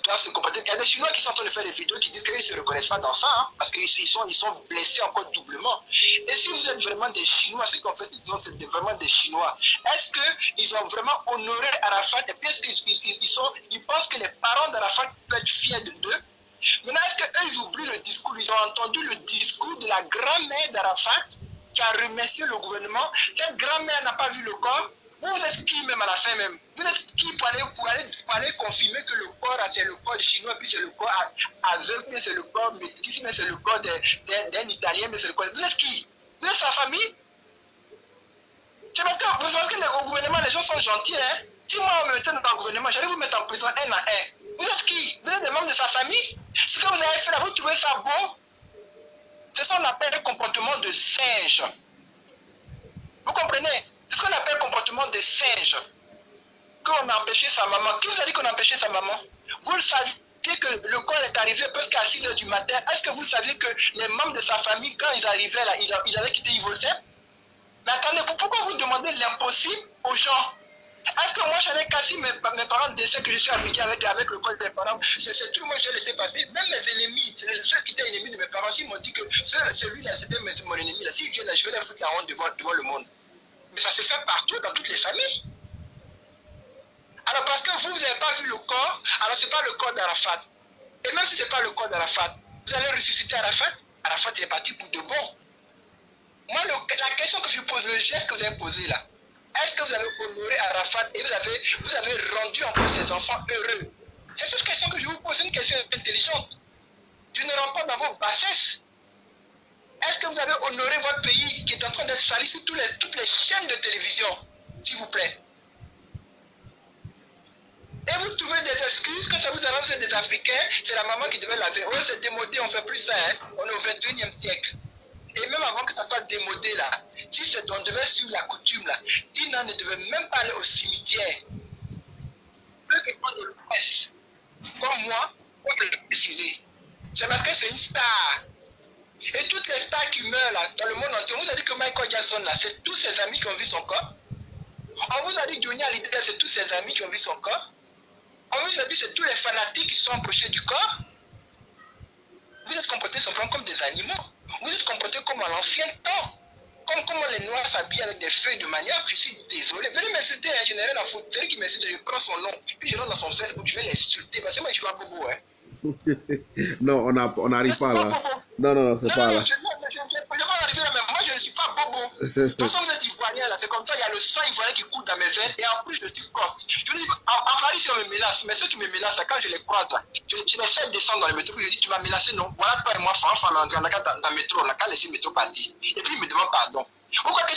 doivent se comporter. Il y a des Chinois qui sont en train de faire des vidéos qui disent qu'ils ne se reconnaissent pas dans ça, hein, parce qu'ils sont blessés encore doublement. Et si vous êtes vraiment des Chinois, ce qu'on fait, c'est vraiment des Chinois, est-ce qu'ils ont vraiment honoré Arafat? Et puis est-ce qu'ils pensent que les parents d'Arafat peuvent être fiers d'eux? Maintenant, est-ce qu'eux, ils oublient le discours? Ils ont entendu le discours de la grand-mère d'Arafat qui a remercié le gouvernement. Cette grand-mère n'a pas vu le corps. Vous êtes qui même à la fin même? Vous êtes qui pour aller confirmer que le corps, c'est le corps chinois, puis c'est le corps aveugle, mais c'est le corps métis, mais c'est le corps d'un Italien, mais c'est le corps... Vous êtes qui? Vous êtes sa famille? C'est parce que au gouvernement, les gens sont gentils. Hein? Si moi, on me mettait dans le gouvernement, j'allais vous mettre en prison un à un. Vous êtes qui? Vous êtes des membres de sa famille? Ce que vous avez fait là, vous trouvez ça beau? C'est ce qu'on appelle le comportement de singe. Vous comprenez? C'est ce qu'on appelle le comportement de singe. Qu'on a empêché sa maman. Qui vous a dit qu'on a empêché sa maman? Vous le saviez que le corps est arrivé presque à 6 h du matin. Est-ce que vous saviez que les membres de sa famille, quand ils arrivaient là, ils avaient quitté Ivosep? Mais attendez, pourquoi vous demandez l'impossible aux gens? Est-ce que moi, j'avais cassé mes parents décès que je suis habitué avec le corps de mes parents? C'est tout, moi, je laissé passer. Même mes ennemis, ceux qui étaient ennemis de mes parents, s'ils m'ont dit que celui-là, c'était mon ennemi, là, s'ils viennent là, je vais les foutre la honte devant le monde. Mais ça se fait partout, dans toutes les familles. Alors, parce que vous n'avez pas vu le corps, alors ce n'est pas le corps d'Arafat. Et même si ce n'est pas le corps d'Arafat, vous allez ressusciter Arafat. Arafat est parti pour de bon. Moi, la question que je pose, le geste que vous avez posé là, est-ce que vous avez honoré Arafat et vous avez rendu encore ses enfants heureux? C'est cette question que je vous pose, une question intelligente. Je ne rentre pas dans vos bassesses. Est-ce que vous avez honoré votre pays qui est en train d'être sali sur toutes les chaînes de télévision, s'il vous plaît? Et vous toujours trouver des excuses. Quand ça vous arrange, c'est des Africains, c'est la maman qui devait laver. Oh, c'est démodé, on ne fait plus ça. Hein. On est au 21e siècle. Et même avant que ça soit démodé, là, si on devait suivre la coutume, là, Tina ne devait même pas aller au cimetière. Peu que de l'Ouest, comme moi, on peut le préciser. C'est parce que c'est une star. Et toutes les stars qui meurent là, dans le monde entier, on vous a dit que Michael Jackson, là, c'est tous ses amis qui ont vu son corps. On vous a dit que Johnny Hallyday, c'est tous ses amis qui ont vu son corps. On vous a dit que c'est tous les fanatiques qui sont approchés du corps. Vous êtes comportés simplement comme des animaux. Vous êtes comportés comme à l'ancien temps. Comme comment les Noirs s'habillent avec des feuilles de manioc. Je suis désolé. Venez m'insulter, hein, je n'ai rien à foutre. Celui qui m'insulte, je prends son nom. Puis je rentre dans son Facebook, je vais l'insulter. Parce que moi, je ne suis pas bobo. Hein. Non, on n'arrive pas là. Non, c'est pas là. Je ne peux pas arriver là, mais moi je ne suis pas bobo. De toute façon, vous êtes ivoirien là, c'est comme ça, il y a le sang ivoirien qui coule dans mes veines et en plus je suis corse. Je dis, en Paris, si on me menace, mais ceux qui me menacent, quand je les croise là, je les fais descendre dans le métro, je dis, tu m'as menacé, non? Voilà, toi et moi, dans le métro, là, quand laisser le métro partir. Et puis il me demande pardon. Pourquoi que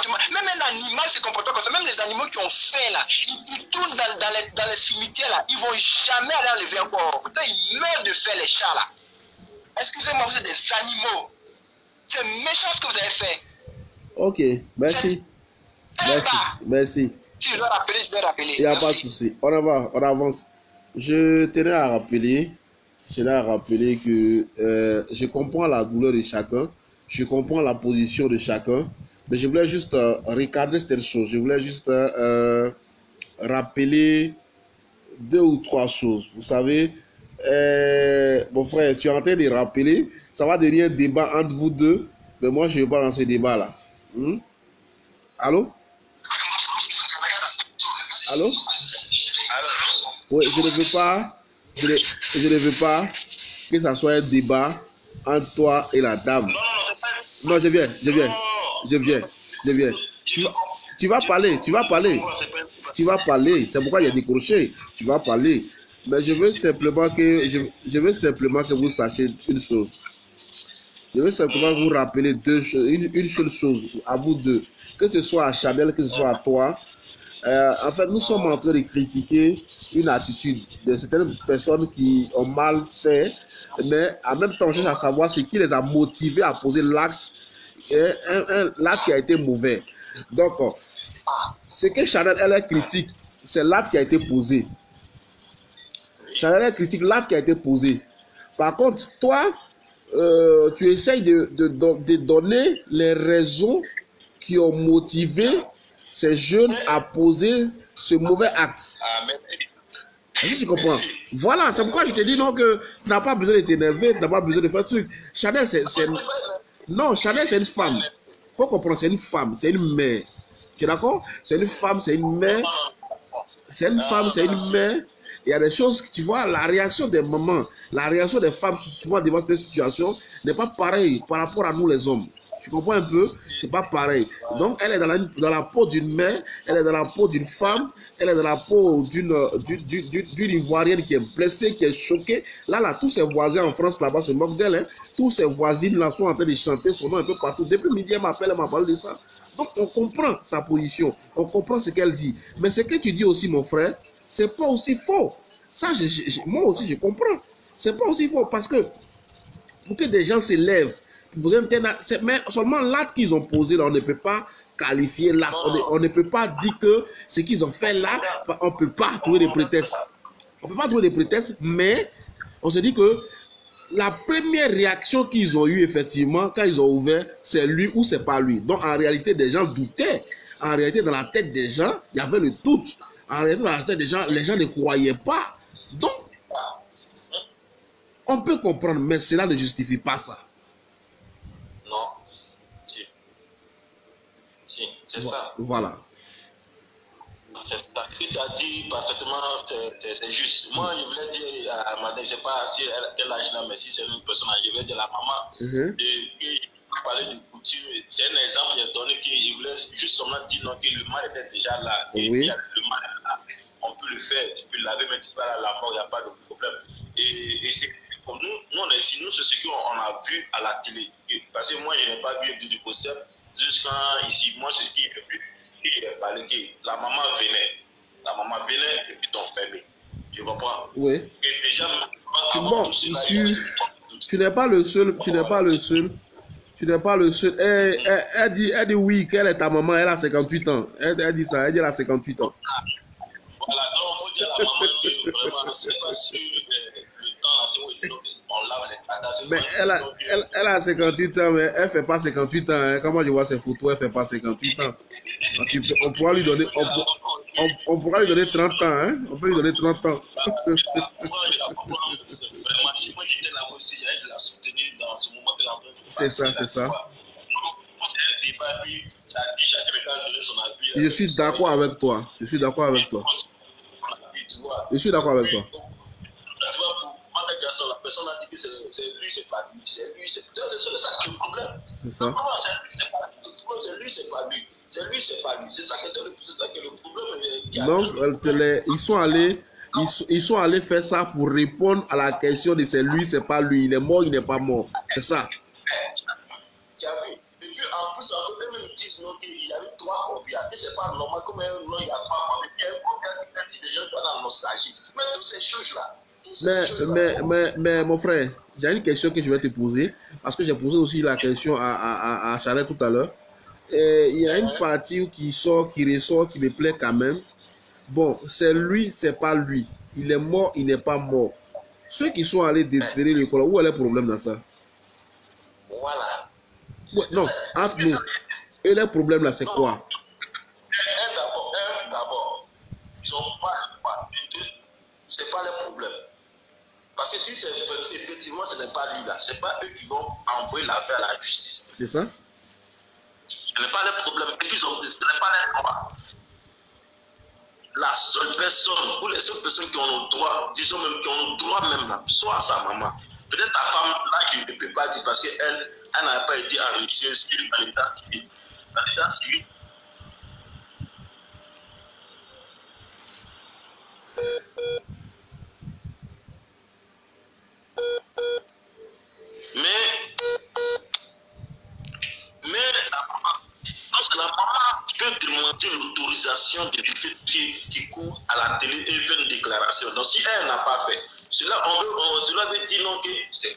même un animal se comporte comme ça, même les animaux qui ont faim là, ils tournent dans les cimetières là, ils vont jamais aller enlever un corps. Pourtant ils meurent de faim les chats là. Excusez-moi, vous êtes des animaux. C'est méchant ce que vous avez fait. Ok, merci. Merci. Si je dois rappeler, je vais rappeler. Il n'y a pas de souci. On avance. Je tenais à rappeler que je comprends la douleur de chacun, je comprends la position de chacun. Mais je voulais juste recadrer cette chose. Je voulais juste rappeler 2 ou 3 choses. Vous savez, mon frère, tu es en train de rappeler, ça va devenir un débat entre vous deux, mais moi, je ne vais pas dans ce débat-là. Allô? Allô? Oui, je ne veux pas que ça soit un débat entre toi et la dame. Non, je viens. Tu vas parler. C'est pourquoi il y a décroché. Tu vas parler. Mais je veux simplement que vous sachiez une chose. Je veux simplement vous rappeler une seule chose à vous deux. Que ce soit à Chanel, que ce soit à toi. En fait, nous sommes en train de critiquer une attitude de certaines personnes qui ont mal fait. Mais en même temps, on cherche à savoir ce qui les a motivés à poser l'acte. L'acte qui a été mauvais. Donc, ce que Chanel, elle critique, c'est l'acte qui a été posé. Chanel, elle critique l'acte qui a été posé. Par contre, toi, tu essayes de donner les raisons qui ont motivé ces jeunes à poser ce mauvais acte. Est-ce que tu comprends? Voilà, c'est pourquoi je te dis non que tu n'as pas besoin de t'énerver, tu n'as pas besoin de faire truc. Chanel, non, Chanel, c'est une femme. Il faut comprendre, c'est une femme, c'est une mère. Tu es d'accord? C'est une femme, c'est une mère. C'est une femme, c'est une mère. Il y a des choses que tu vois, la réaction des mamans, la réaction des femmes souvent devant cette situation n'est pas pareille par rapport à nous les hommes. Tu comprends un peu? C'est pas pareil. Donc, elle est dans la peau d'une mère, elle est dans la peau d'une femme, elle est dans la peau d'une Ivoirienne qui est blessée, qui est choquée. Là, tous ses voisins en France, là-bas, se moquent d'elle. Hein. Tous ses voisines, là, sont en train de chanter son nom un peu partout. Depuis midi, elle m'appelle, elle m'a parlé de ça. Donc, on comprend sa position, on comprend ce qu'elle dit. Mais ce que tu dis aussi, mon frère, c'est pas aussi faux. Ça, moi aussi, je comprends. C'est pas aussi faux parce que pour que des gens s'élèvent, mais seulement l'acte qu'ils ont posé, là, on ne peut pas qualifier l'acte. On ne peut pas dire que ce qu'ils ont fait là, on ne peut pas trouver des prétextes. On ne peut pas trouver des prétextes, mais on se dit que la première réaction qu'ils ont eue, effectivement, quand ils ont ouvert, c'est lui ou c'est pas lui. Donc, en réalité, des gens doutaient. En réalité, dans la tête des gens, il y avait le doute. En réalité, dans la tête des gens, les gens ne croyaient pas. Donc, on peut comprendre, mais cela ne justifie pas ça. Non. Si, c'est ça. Voilà. C'est ça. Ce que tu as dit parfaitement, c'est juste. Moi, je voulais dire à madame, je ne sais pas si quel âge là, mais si c'est une personne âgée, je voulais dire à la maman, que parler de couture, c'est un exemple, il a donné qu'il voulait juste seulement dire non, que le mal était déjà là. Et oui. Le mal est là. On peut le faire, tu peux le laver, mais tu vas à la mort, il n'y a pas de problème. Et c'est comme nous on est ici, nous, c'est ce qu'on a vu à la télé. Parce que moi, je n'ai pas vu du concept jusqu'à ici. Moi, c'est ce qui est vu. la maman venait. La maman venait et puis t'enfermait. Tu comprends? Oui. Et déjà, bon, tu n'es pas le seul, tu n'es pas le seul. Tu n'es pas le seul. Elle dit oui, qu'elle est ta maman, elle a 58 ans. Elle dit ça, elle dit elle a 58 ans. Voilà, donc il faut dire à la maman que vraiment, c'est pas sûr le temps, c'est où on lave les patates. Mais elle a 58 ans, mais elle ne fait pas 58 ans. Hein. Comment je vois ses photos, elle ne fait pas 58 ans. On pourra lui donner, on pourra lui donner 30 ans. Hein. On peut lui donner 30 ans. C'est ça, c'est ça. Je suis d'accord avec toi. Je suis d'accord avec toi. Je suis d'accord avec toi. La personne a dit que c'est lui, c'est pas lui. C'est lui, c'est ça qui est le problème. C'est ça. C'est lui, c'est pas lui. C'est lui, c'est pas lui. C'est ça qui est le problème. Donc, ils sont allés faire ça pour répondre à la question de c'est lui, c'est pas lui. Il est mort, il n'est pas mort. C'est ça. Tu as vu? Et puis en plus, eux même disent qu'il y a eu 3 combien. Et c'est pas normal, comme il y a 3 combien. Et puis il y a eu combien qui dit des gens qui sont dans la nostalgie. Mais toutes ces choses-là. Mais mon frère, j'ai une question que je vais te poser. Parce que j'ai posé aussi la question à Charles tout à l'heure. Il y a une partie qui ressort, qui me plaît quand même. Bon, c'est lui, c'est pas lui. Il est mort, il n'est pas mort. Ceux qui sont allés déterrer le corps, où est le problème dans ça? Voilà. Ouais, non, entre nous. Et le problème là, c'est quoi? D'abord, ils n'ont pas. C'est pas le problème. Parce que si c'est effectivement ce n'est pas lui là, c'est pas eux qui vont envoyer l'affaire à la justice. C'est ça? Ce n'est pas le problème. Et puis, ce n'est pas le droit. La seule personne, ou les seules personnes qui ont le droit, disons même qui ont le droit même là, soit sa maman. Peut-être sa femme là qui ne peut pas dire parce qu'elle n'a pas été enregistrée dans l'état civil. Dans l'état civil. Mais c'est la maman qui peut demander l'autorisation de fait qui court à la télé et fait une déclaration. Donc si elle n'a pas fait, cela veut dire non que c'est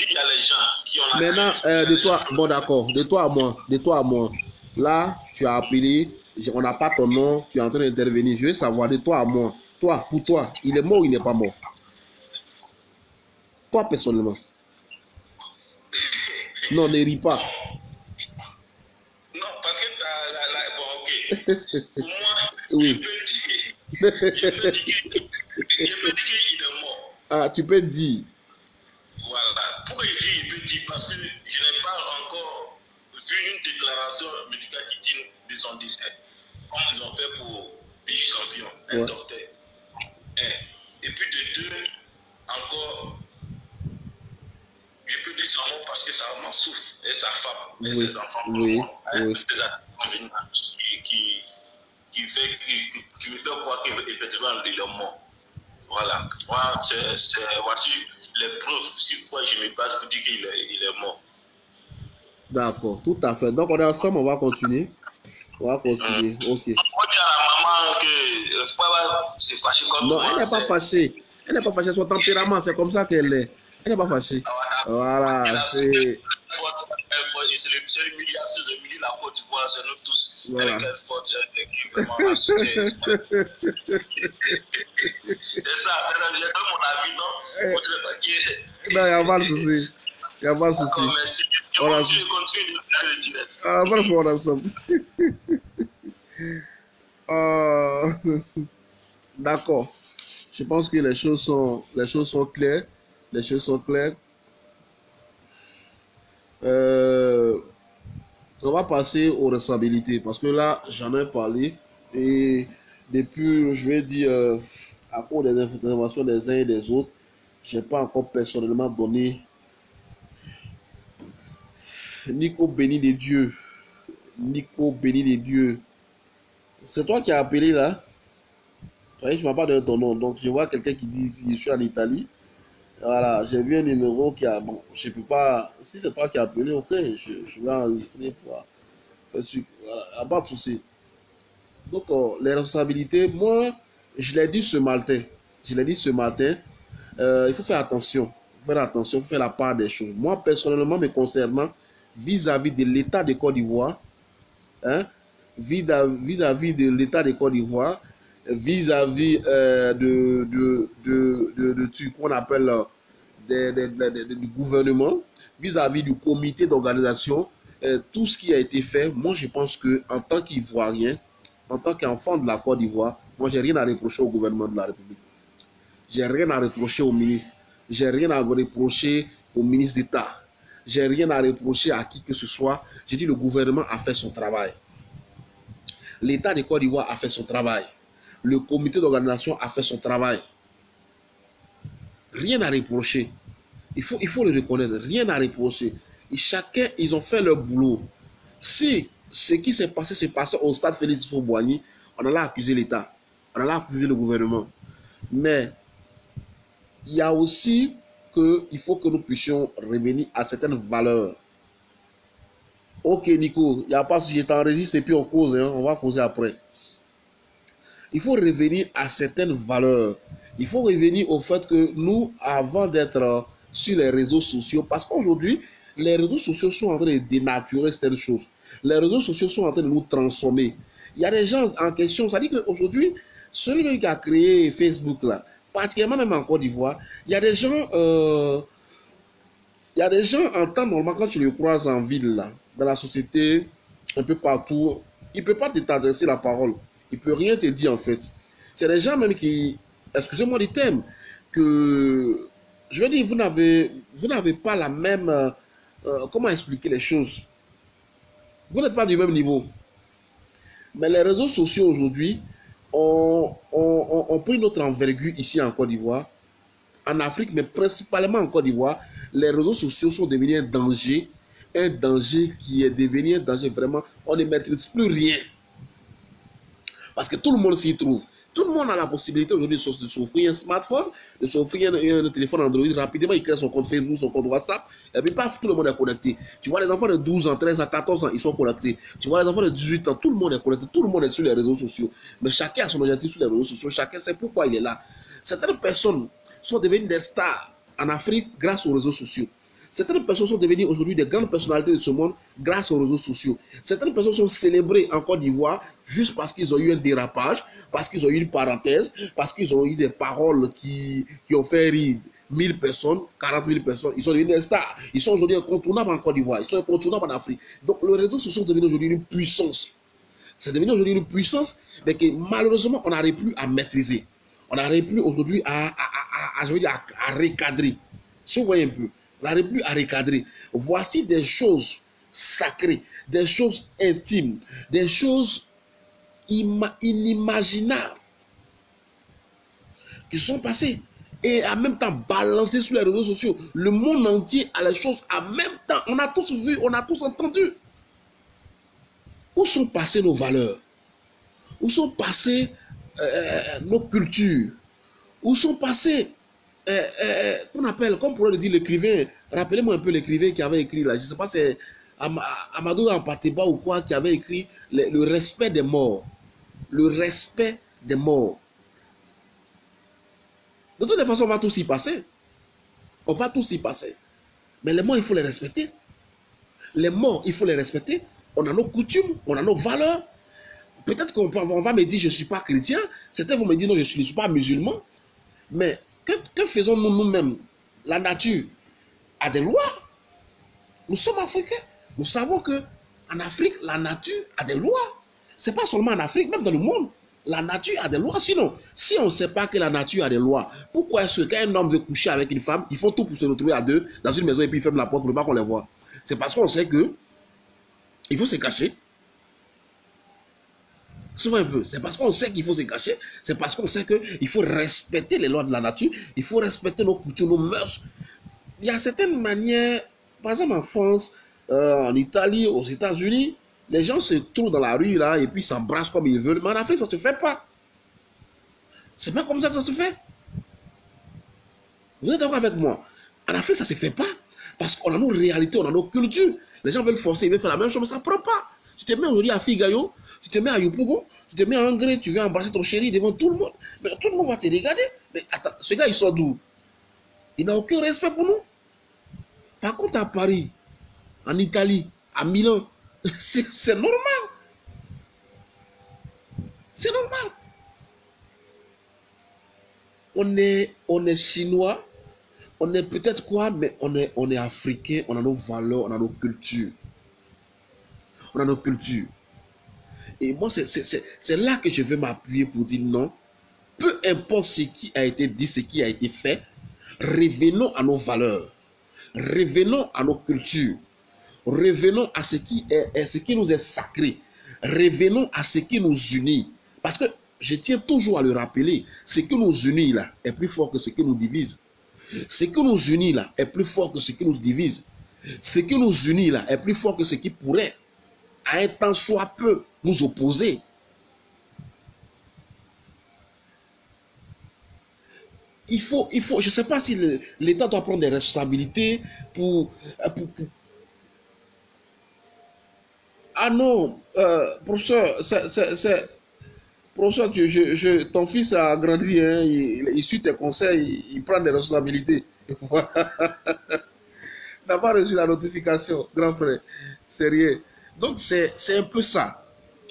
il y a les gens qui ont la maintenant, de toi, bon d'accord, de toi à moi. Là, tu as appelé, on n'a pas ton nom, tu es en train d'intervenir. Je veux savoir de toi à moi. Toi, pour toi, il est mort ou il n'est pas mort? Toi, personnellement. Non, ne ris pas. Non, parce que bon, ok. Pour moi, oui. je peux dire qu'il est mort. Ah, tu peux dire. Voilà. Pourquoi il dit, il peut dire? Parce que je n'ai pas encore vu une déclaration médicale qui dit de son décès. Comme ils ont fait pour Pays Champion, un docteur. Et puis de deux, encore, je peux dire son mot parce que sa maman souffre, et sa femme, et ses enfants. Oui. Qui me fait croire qu'effectivement il est mort. Voilà. Moi, voici les preuves sur quoi je me base pour dire qu'il est mort. D'accord, tout à fait. Donc on est ensemble, on va continuer. Ok. On dit à la maman que c'est fâché comme non, elle n'est pas fâchée. Elle n'est pas fâchée, son tempérament, c'est comme ça qu'elle est. Elle n'est pas fâchée. Voilà, c'est... C'est l'humiliation, je humilie la Côte d'Ivoire, c'est nous tous. Voilà. C'est ça, j'ai donné mon avis, non? Non, il n'y a pas de souci. Il n'y a pas de souci. Merci. Continue de faire le direct. Alors, voilà, on ensemble. D'accord. Je pense que les choses sont claires. Les choses sont claires. On va passer aux responsabilités parce que là, j'en ai parlé et depuis, je vais dire, à cause des interventions des uns et des autres, je n'ai pas encore personnellement donné Nico béni de Dieu. Nico béni de Dieu. C'est toi qui as appelé là? Oui, je ne m'as pas donné ton nom. Donc, je vois quelqu'un qui dit je suis en Italie. Voilà, j'ai vu un numéro qui a. Bon, je ne peux pas. Si c'est toi qui as appelé, ok, je vais enregistrer pour Voilà, pas de souci. Donc, les responsabilités, moi, je l'ai dit ce matin. Il faut faire attention. Il faut faire la part des choses. Moi, personnellement, me concernant, vis-à-vis de l'État de Côte d'Ivoire, hein, vis-à-vis de l'État de Côte d'Ivoire, vis-à-vis qu'on appelle du gouvernement, vis-à-vis du comité d'organisation, tout ce qui a été fait, moi je pense que en tant qu'Ivoirien, en tant qu'enfant de la Côte d'Ivoire, moi j'ai rien à reprocher au gouvernement de la République. J'ai rien à reprocher au ministre. J'ai rien à reprocher au ministre d'État. J'ai rien à reprocher à qui que ce soit. J'ai dit le gouvernement a fait son travail. L'État de Côte d'Ivoire a fait son travail. Le comité d'organisation a fait son travail. Rien à reprocher. Il faut le reconnaître. Rien à reprocher. Et chacun, ils ont fait leur boulot. Si ce qui s'est passé au stade Félix Houphouët-Boigny, on allait accuser l'État. On allait accuser le gouvernement. Mais il y a aussi qu'il faut que nous puissions revenir à certaines valeurs. Ok Nico, il n'y a pas si je t'enregistre et puis on cause, hein, on va causer après. Il faut revenir à certaines valeurs. Il faut revenir au fait que nous, avant d'être sur les réseaux sociaux, parce qu'aujourd'hui, les réseaux sociaux sont en train de dénaturer certaines choses. Les réseaux sociaux sont en train de nous transformer. Il y a des gens en question, ça dit qu'aujourd'hui, celui qui a créé Facebook là, particulièrement même en Côte d'Ivoire, il y a des gens en temps normal, quand tu les croises en ville, là, dans la société, un peu partout, il ne peut pas t'adresser la parole. Il ne peut rien te dire en fait. C'est des gens même qui, excusez-moi du terme, que, je veux dire, vous n'avez pas la même, comment expliquer les choses. Vous n'êtes pas du même niveau. Mais les réseaux sociaux aujourd'hui ont pris notre envergure ici en Côte d'Ivoire, en Afrique, mais principalement en Côte d'Ivoire. Les réseaux sociaux sont devenus un danger qui est devenu un danger vraiment. On ne maîtrise plus rien. Parce que tout le monde s'y trouve. Tout le monde a la possibilité aujourd'hui de s'offrir un smartphone, de s'offrir un téléphone Android. Rapidement, il crée son compte Facebook, son compte WhatsApp. Et puis, paf, tout le monde est connecté. Tu vois les enfants de 12 ans, 13 ans, 14 ans, ils sont connectés. Tu vois les enfants de 18 ans, tout le monde est connecté. Tout le monde est sur les réseaux sociaux. Mais chacun a son objectif sur les réseaux sociaux. Chacun sait pourquoi il est là. Certaines personnes sont devenues des stars en Afrique grâce aux réseaux sociaux. Certaines personnes sont devenues aujourd'hui des grandes personnalités de ce monde grâce aux réseaux sociaux. Certaines personnes sont célébrées en Côte d'Ivoire juste parce qu'ils ont eu un dérapage, parce qu'ils ont eu une parenthèse, parce qu'ils ont eu des paroles qui ont fait rire 1000 personnes, 40 000 personnes. Ils sont devenus des stars. Ils sont aujourd'hui incontournables en Côte d'Ivoire. Ils sont incontournables en Afrique. Donc les réseaux sociaux sont devenus aujourd'hui une puissance. C'est devenu aujourd'hui une puissance, mais que malheureusement on n'arrive plus à maîtriser. On n'arrive plus aujourd'hui à recadrer. Si vous voyez un peu. On n'arrive plus à recadrer. Voici des choses sacrées, des choses intimes, des choses inimaginables qui sont passées et en même temps balancées sur les réseaux sociaux. Le monde entier a les choses en même temps. On a tous vu, on a tous entendu. Où sont passées nos valeurs? Où sont passées nos cultures? Où sont passées qu'on appelle, comme pourrait le dire l'écrivain, rappelez-moi un peu l'écrivain qui avait écrit là, je ne sais pas, c'est Amadou Ampateba ou quoi, qui avait écrit le respect des morts. Le respect des morts. De toute façon, on va tous y passer. On va tous y passer. Mais les morts, il faut les respecter. Les morts, il faut les respecter. On a nos coutumes, on a nos valeurs. Peut-être qu'on va me dire, je ne suis pas chrétien. Certains vont me dire, non, je ne suis pas musulman. Mais que faisons-nous nous-mêmes? La nature a des lois. Nous sommes africains. Nous savons qu'en Afrique, la nature a des lois. Ce n'est pas seulement en Afrique, même dans le monde. La nature a des lois. Sinon, si on ne sait pas que la nature a des lois, pourquoi est-ce qu'un homme veut coucher avec une femme, ils font tout pour se retrouver à deux dans une maison et puis ils ferment la porte pour ne pas qu'on les voit? C'est parce qu'on sait que il faut se cacher. Souvent un peu. C'est parce qu'on sait qu'il faut se cacher. C'est parce qu'on sait qu'il faut respecter les lois de la nature. Il faut respecter nos coutumes, nos mœurs. Il y a certaines manières, par exemple en France, en Italie, aux États-Unis, les gens se trouvent dans la rue là et puis s'embrassent comme ils veulent. Mais en Afrique, ça ne se fait pas. C'est pas comme ça que ça se fait. Vous êtes d'accord avec moi? En Afrique, ça ne se fait pas. Parce qu'on a nos réalités, on a nos cultures. Les gens veulent forcer, ils veulent faire la même chose, mais ça ne prend pas. Tu te mets aujourd'hui à Figayo, tu te mets à Yopougo, tu te mets à Angré, tu viens embrasser ton chéri devant tout le monde. Mais tout le monde va te regarder. Mais attends, ce gars, il sort d'où? Il n'a aucun respect pour nous. Par contre, à Paris, en Italie, à Milan, c'est normal. C'est normal. On est chinois, on est peut-être quoi, mais on est africain, on a nos valeurs, on a nos cultures. On a nos cultures. Et moi, c'est là que je veux m'appuyer pour dire non. Peu importe ce qui a été dit, ce qui a été fait, revenons à nos valeurs. Revenons à nos cultures. Revenons à ce qui nous est sacré. Revenons à ce qui nous unit. Parce que je tiens toujours à le rappeler, ce qui nous unit là est plus fort que ce qui nous divise. Ce qui nous unit là est plus fort que ce qui nous divise. Ce qui nous unit là est plus fort que ce qui pourrait, à un temps soit peu, nous opposer. Il faut, je ne sais pas si l'État doit prendre des responsabilités pour... Ah non, professeur, professeur, ton fils a grandi, hein, il suit tes conseils, il prend des responsabilités. N'a pas reçu la notification, grand frère, c'est rien. Donc c'est un peu ça,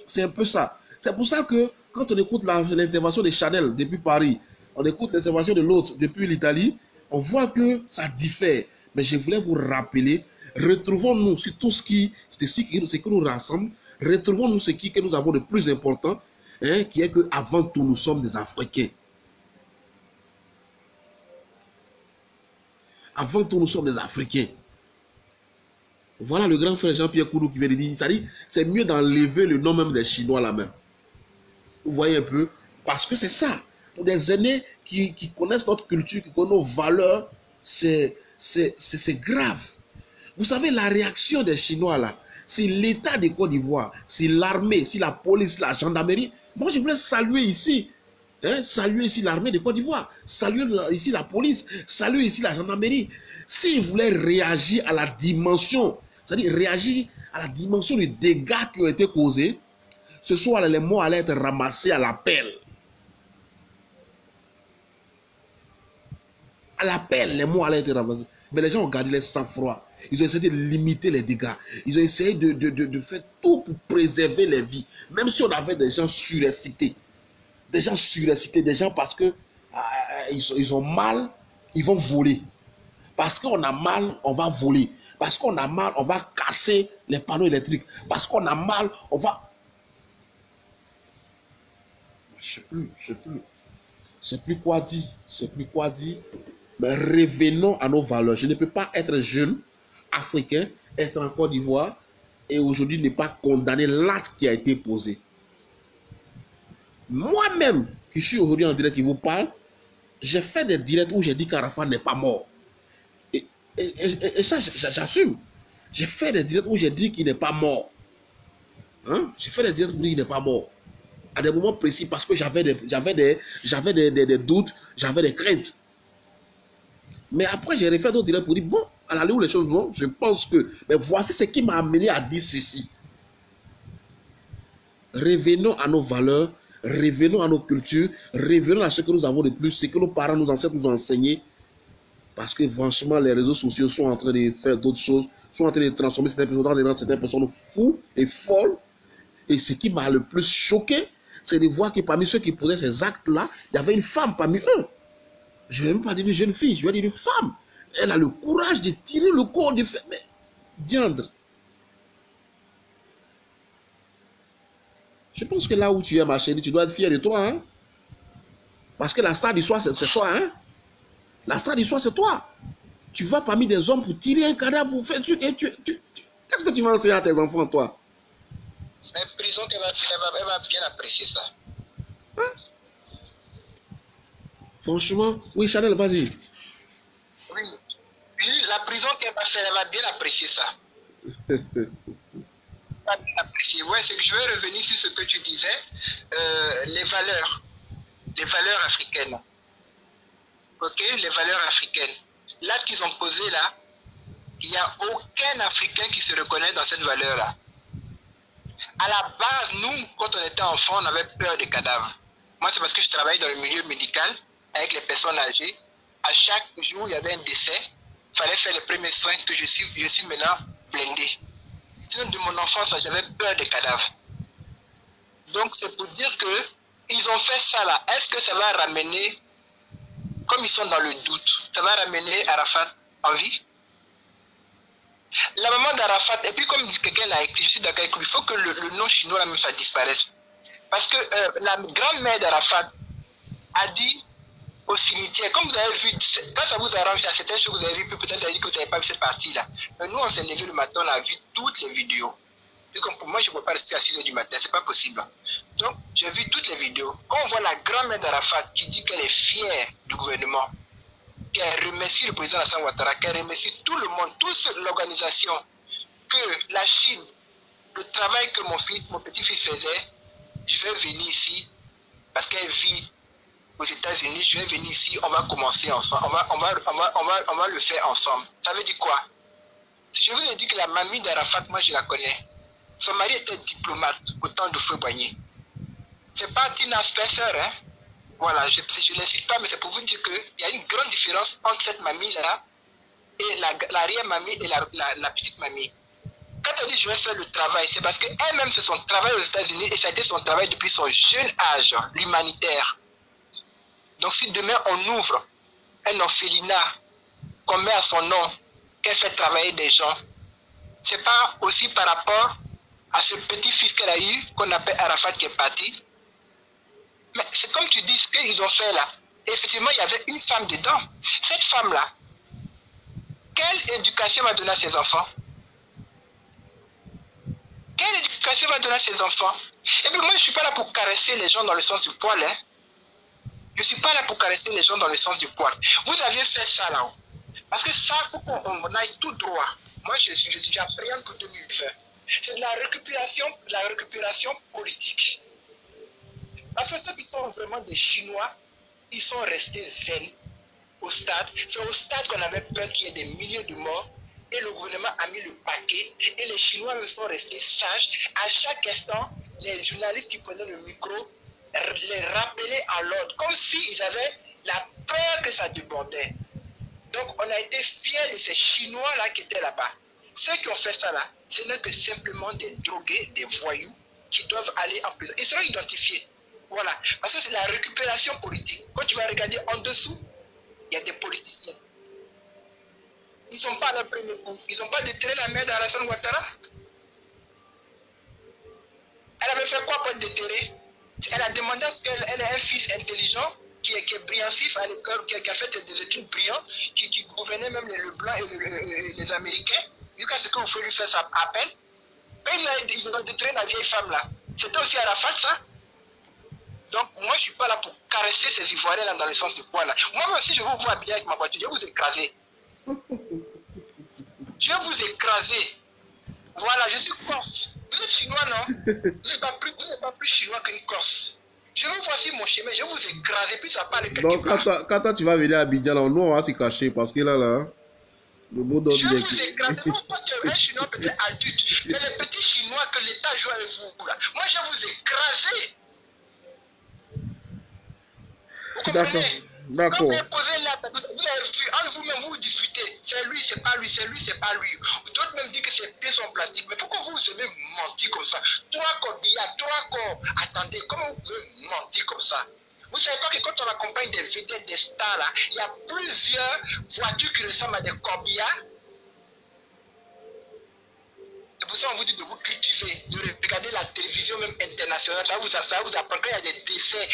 c'est un peu ça. C'est pour ça que quand on écoute l'intervention de Chanel depuis Paris, on écoute l'intervention de l'autre depuis l'Italie, on voit que ça diffère. Mais je voulais vous rappeler, retrouvons-nous sur tout ce qui nous rassemble, retrouvons-nous ce que nous avons de plus important, hein, qui est qu'avant tout, nous sommes des Africains. Avant tout, nous sommes des Africains. Voilà le grand frère Jean-Pierre Kourou qui vient de dire, c'est mieux d'enlever le nom même des Chinois là-même. Vous voyez un peu? Parce que c'est ça. Pour des aînés qui connaissent notre culture, qui connaissent nos valeurs, c'est grave. Vous savez, la réaction des Chinois là, c'est l'État de Côte d'Ivoire, c'est l'armée, c'est la police, la gendarmerie. Moi, je voulais saluer ici, hein, saluer ici l'armée de Côte d'Ivoire, saluer ici la police, saluer ici la gendarmerie. S'ils voulaient réagir à la dimension, c'est-à-dire réagir à la dimension des dégâts qui ont été causés, ce soir, les morts allaient être ramassés à la pelle. À la pelle, les morts allaient être ramassés. Mais les gens ont gardé les sang-froid. Ils ont essayé de limiter les dégâts. Ils ont essayé de faire tout pour préserver les vies. Même si on avait des gens surexcités. Des gens surexcités, des gens parce que ils ont mal, ils vont voler. Parce qu'on a mal, on va voler. Parce qu'on a mal, on va casser les panneaux électriques. Parce qu'on a mal, on va... Je sais plus quoi dire. Mais revenons à nos valeurs. Je ne peux pas être jeune, africain, être en Côte d'Ivoire et aujourd'hui ne pas condamner l'acte qui a été posé. Moi-même, qui suis aujourd'hui en direct qui vous parle, j'ai fait des directs où j'ai dit qu'Arafat n'est pas mort. Et ça, j'assume. J'ai fait des directs où j'ai dit qu'il n'est pas mort. Hein? J'ai fait des directs où il n'est pas mort. À des moments précis parce que j'avais des doutes, j'avais des craintes. Mais après, j'ai refait d'autres directs pour dire, bon, à l'allée où les choses vont, je pense que... Mais voici ce qui m'a amené à dire ceci. Revenons à nos valeurs, revenons à nos cultures, revenons à ce que nous avons de plus, ce que nos parents, nos ancêtres nous ont enseigné. Parce que franchement, les réseaux sociaux sont en train de faire d'autres choses, sont en train de transformer certaines personnes, de rendre certaines personnes fous et folles. Et ce qui m'a le plus choqué, c'est de voir que parmi ceux qui posaient ces actes-là, il y avait une femme parmi eux. Je ne vais même pas dire une jeune fille, je vais dire une femme. Elle a le courage de tirer le corps du fait. Mais, diandre. Je pense que là où tu es, ma chérie, tu dois être fière de toi. Hein? Parce que la star du soir, c'est toi. Hein? La star du soir, c'est toi. Tu vas parmi des hommes pour tirer un cadavre, pour faire... Qu'est-ce que tu vas enseigner à tes enfants, toi? Mais prison, elle va bien apprécier ça. Hein? Franchement, oui, Chanel, vas-y. Oui, la prison qu'elle va faire, elle va bien apprécier ça. Elle va bien apprécier. Ouais, c'est que je vais revenir sur ce que tu disais, les valeurs africaines. Ok, les valeurs africaines. L'acte qu'ils ont posé là, il n'y a aucun Africain qui se reconnaît dans cette valeur-là. À la base, nous, quand on était enfant, on avait peur des cadavres. Moi, c'est parce que je travaillais dans le milieu médical avec les personnes âgées. À chaque jour, il y avait un décès. Il fallait faire les premiers soins que je suis maintenant blindé. Sinon, de mon enfance, j'avais peur des cadavres. Donc, c'est pour dire que ils ont fait ça là. Est-ce que ça va ramener, comme ils sont dans le doute, ça va ramener Arafat en vie? La maman d'Arafat, et puis comme quelqu'un l'a écrit, je suis d'accord avec lui, il faut que le nom chinois là même ça disparaisse. Parce que la grand-mère d'Arafat a dit au cimetière, comme vous avez vu, quand ça vous arrange, il y a certaines choses que vous avez vues, peut-être vous avez dit que vous n'avez pas vu cette partie-là. Mais nous, on s'est levé le matin, on a vu toutes les vidéos. Et comme pour moi, je ne peux pas rester à 6 h du matin, c'est pas possible. Donc, j'ai vu toutes les vidéos. Quand on voit la grand-mère d'Arafat qui dit qu'elle est fière du gouvernement, qu'elle remercie le président Alassane Ouattara, qu'elle remercie tout le monde, toute l'organisation, que la Chine, le travail que mon petit-fils faisait, je vais venir ici, parce qu'elle vit aux États-Unis, je vais venir ici, on va commencer ensemble, on va le faire ensemble. Ça veut dire quoi? Je vous ai dit que la mamie d'Arafat, moi je la connais. Son mari était diplomate au temps de Feu-Boigny. C'est pas Tina Spencer, hein? Voilà, je ne l'incite pas, mais c'est pour vous dire qu'il y a une grande différence entre cette mamie-là et l'arrière-mamie et la petite mamie. Quand elle dit je vais faire le travail, c'est parce qu'elle-même c'est son travail aux États-Unis et ça a été son travail depuis son jeune âge, l'humanitaire. Donc si demain on ouvre un orphelinat qu'on met à son nom, qu'elle fait travailler des gens, c'est pas aussi par rapport à ce petit-fils qu'elle a eu, qu'on appelle Arafat qui est parti. Mais c'est comme tu dis ce qu'ils ont fait là. Et effectivement, il y avait une femme dedans. Cette femme-là, quelle éducation va donner à ses enfants? Quelle éducation va donner à ses enfants? Et puis moi, je ne suis pas là pour caresser les gens dans le sens du poil. Hein. Je ne suis pas là pour caresser les gens dans le sens du poil. Vous aviez fait ça là-haut. Parce que ça, il faut qu'on aille tout droit. Moi, j'appréhende pour 2020. C'est de la récupération politique. Parce que ceux qui sont vraiment des Chinois, ils sont restés zen au stade. C'est au stade qu'on avait peur qu'il y ait des milliers de morts. Et le gouvernement a mis le paquet. Et les Chinois me sont restés sages. À chaque instant, les journalistes qui prenaient le micro les rappelaient à l'ordre. Comme s'ils avaient la peur que ça débordait. Donc on a été fiers de ces Chinois-là qui étaient là-bas. Ceux qui ont fait ça là, ce n'est que simplement des drogués, des voyous qui doivent aller en prison. Ils seront identifiés. Voilà. Parce que c'est la récupération politique. Quand tu vas regarder en dessous, il y a des politiciens. Ils ne sont pas à leur premier coup. Ils n'ont pas déterré la mère d'Alassane Ouattara. Elle avait fait quoi pour être déterrée? Elle a demandé à ce qu'elle ait un fils intelligent, qui est brillantissif à l'école, qui a fait des études brillantes, qui gouvernait même le blanc et les Américains. Jusqu'à ce qu'on faut lui faire ça appel. Quand ils ont déterré la vieille femme là, c'était aussi Arafat ça. Donc moi je ne suis pas là pour caresser ces Ivoiriens là dans le sens du poil là. Moi-même si je vous vois bien avec ma voiture, je vais vous écraser. Je vais vous écraser. Voilà, je suis corse. Vous êtes chinois, non? Vous n'êtes pas plus chinois qu'une corse. Je vous voici mon chemin, je vais vous écraser, puis ça parle quelque Donc, quand toi, tu vas venir à Abidjan, là, nous, on va se cacher parce que là, le mot d'ordre. Je vais vous écraser. Moi, tu es un chinois peut-être adulte, mais les petits chinois que l'État joue avec vous, là, moi, je vais vous écraser. Vous comprenez? D'accord. Quand vous avez posé là, vous avez vu, entre vous-même, vous discutez. C'est lui, c'est pas lui, c'est lui, c'est pas lui. D'autres même disent que ses pieds sont plastiques. Mais pourquoi vous aimez mentir comme ça? 3 corbillards, 3 corps. Attendez, comment vous pouvez mentir comme ça? Vous savez pas que quand on accompagne des vedettes, des stars là, il y a plusieurs voitures qui ressemblent à des corbillards. C'est pour ça qu'on vous dit de vous cultiver, de regarder la télévision même internationale. Ça vous apprend qu'il y a des décès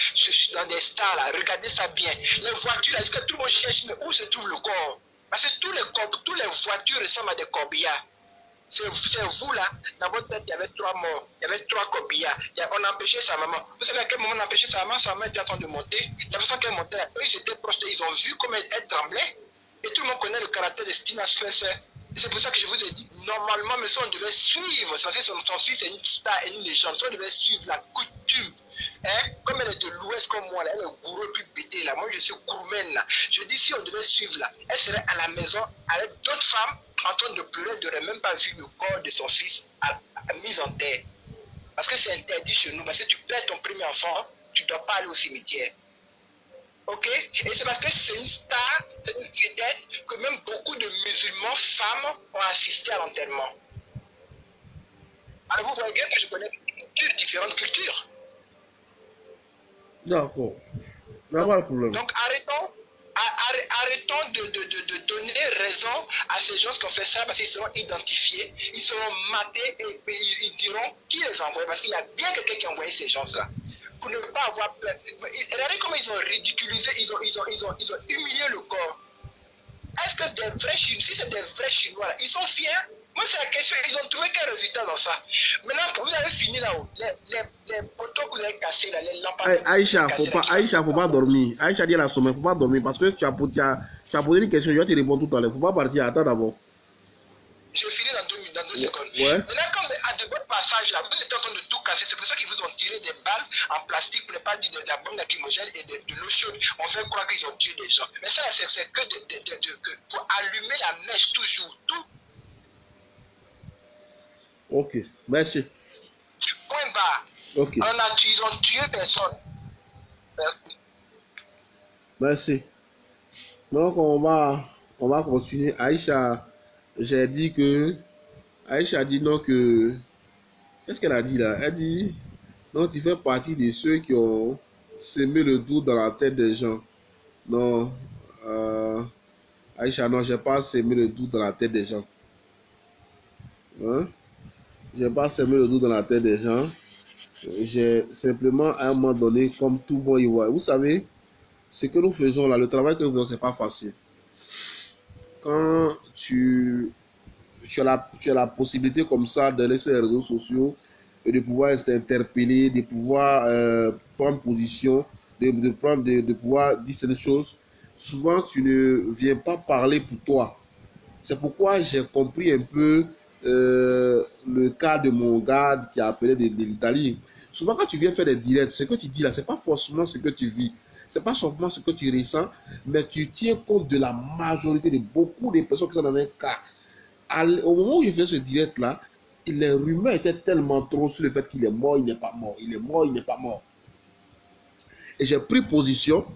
dans des stars là. Regardez ça bien. Les voitures là, est-ce que tout le monde cherche, mais où se trouve le corps? Parce que toutes les voitures ressemblent à des corbillards. C'est vous là, dans votre tête, il y avait 3 morts, il y avait 3 corbillards. On a empêché sa maman. Vous savez à quel moment on a empêché sa maman était en train de monter. La façon qu'elle montait, eux ils étaient proches, ils ont vu comment elle tremblait. Et tout le monde connaît le caractère de Tina Spencer. C'est pour ça que je vous ai dit, normalement, mais ça, on devait suivre, parce que son fils est une star et une légende, ça, on devait suivre la coutume. Hein? Comme elle est de l'Ouest comme moi, là, elle est gourou plus pété, là. Moi, je suis gourmène, là. Je dis, si on devait suivre, là, elle serait à la maison avec d'autres femmes en train de pleurer, elle n'aurait même pas vu le corps de son fils mis en terre. Parce que c'est interdit chez nous. Parce que tu perds ton premier enfant, tu ne dois pas aller au cimetière. Ok? Et c'est parce que c'est une star, c'est une vedette, que même beaucoup de musulmans femmes ont assisté à l'enterrement. Alors vous voyez bien que je connais différentes cultures. D'accord. Pas de problème. Donc arrêtons de donner raison à ces gens qui ont fait ça parce qu'ils seront identifiés, ils seront matés et ils diront qui les a envoyés parce qu'il y a bien quelqu'un qui a envoyé ces gens-là. Pour ne pas avoir peur. Regardez comment ils ont ridiculisé, ils ont humilié le corps. Est-ce que des vrais Chinois, si c'est des vrais Chinois, ils sont fiers? Moi, c'est la question, ils ont trouvé quel résultat dans ça? Maintenant, vous avez fini là-haut, les poteaux que vous avez cassés, là, les lampadaires. Aïcha, faut pas dormir. Aïcha dit à la sommet, faut pas dormir parce que tu as posé une question, je vais te répondre tout à l'heure. Faut pas partir, attends d'abord. Je finis dans 2 secondes. Ouais. Maintenant, quand vous êtes à de votre passage là, vous êtes en train de tout casser. C'est pour ça qu'ils vous ont tiré des balles en plastique, pour ne pas dire de la bombe lacrymogène et de l'eau chaude. On fait croire qu'ils ont tué des gens. Mais ça, c'est que pour allumer la mèche toujours. Tout. Ok, merci. Point barre. Ok. Ils ont tué personne. Merci. Merci. Donc, on va continuer. Aïcha, j'ai dit que... Aïcha a dit non que... Qu'est-ce qu'elle a dit là? Elle dit... Non, tu fais partie de ceux qui ont semé le doute dans la tête des gens. Non. Aïcha, non, j'ai pas semé le doute dans la tête des gens. Hein? J'ai pas semé le doute dans la tête des gens. J'ai simplement, à un moment donné, comme tout bon y voit. Vous savez, ce que nous faisons là, le travail que nous faisons, c'est pas facile. Quand tu as la possibilité comme ça d'aller sur les réseaux sociaux et de pouvoir s'interpeller, de pouvoir prendre position, de pouvoir dire certaines choses, souvent tu ne viens pas parler pour toi. C'est pourquoi j'ai compris un peu le cas de mon gars qui a appelé de l'Italie. Souvent quand tu viens faire des directs, ce que tu dis là, c'est pas forcément ce que tu vis. C'est pas seulement ce que tu ressens, mais tu tiens compte de la majorité de beaucoup de personnes qui sont dans un cas. Au moment où je faisais ce direct là, les rumeurs étaient tellement trop sur le fait qu'il est mort, il n'est pas mort, il est mort, il n'est pas mort. Et j'ai pris position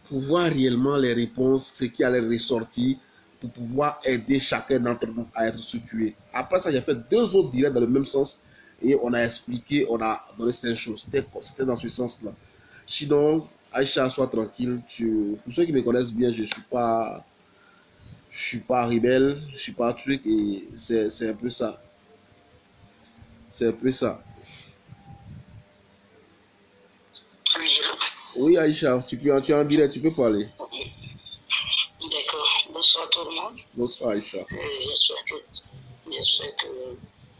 pour voir réellement les réponses, ce qui allait ressortir, pour pouvoir aider chacun d'entre nous à être situé. Après ça, j'ai fait 2 autres directs dans le même sens et on a expliqué, on a donné certaines choses. C'était dans ce sens-là. Sinon, Aïcha, sois tranquille. Pour ceux qui me connaissent bien, je suis pas rebelle, je suis pas truc et c'est un peu ça. C'est un peu ça. Oui, Aïcha, tu es en direct, tu peux parler. D'accord. Bonsoir tout le monde. Bonsoir, Aïcha. J'espère que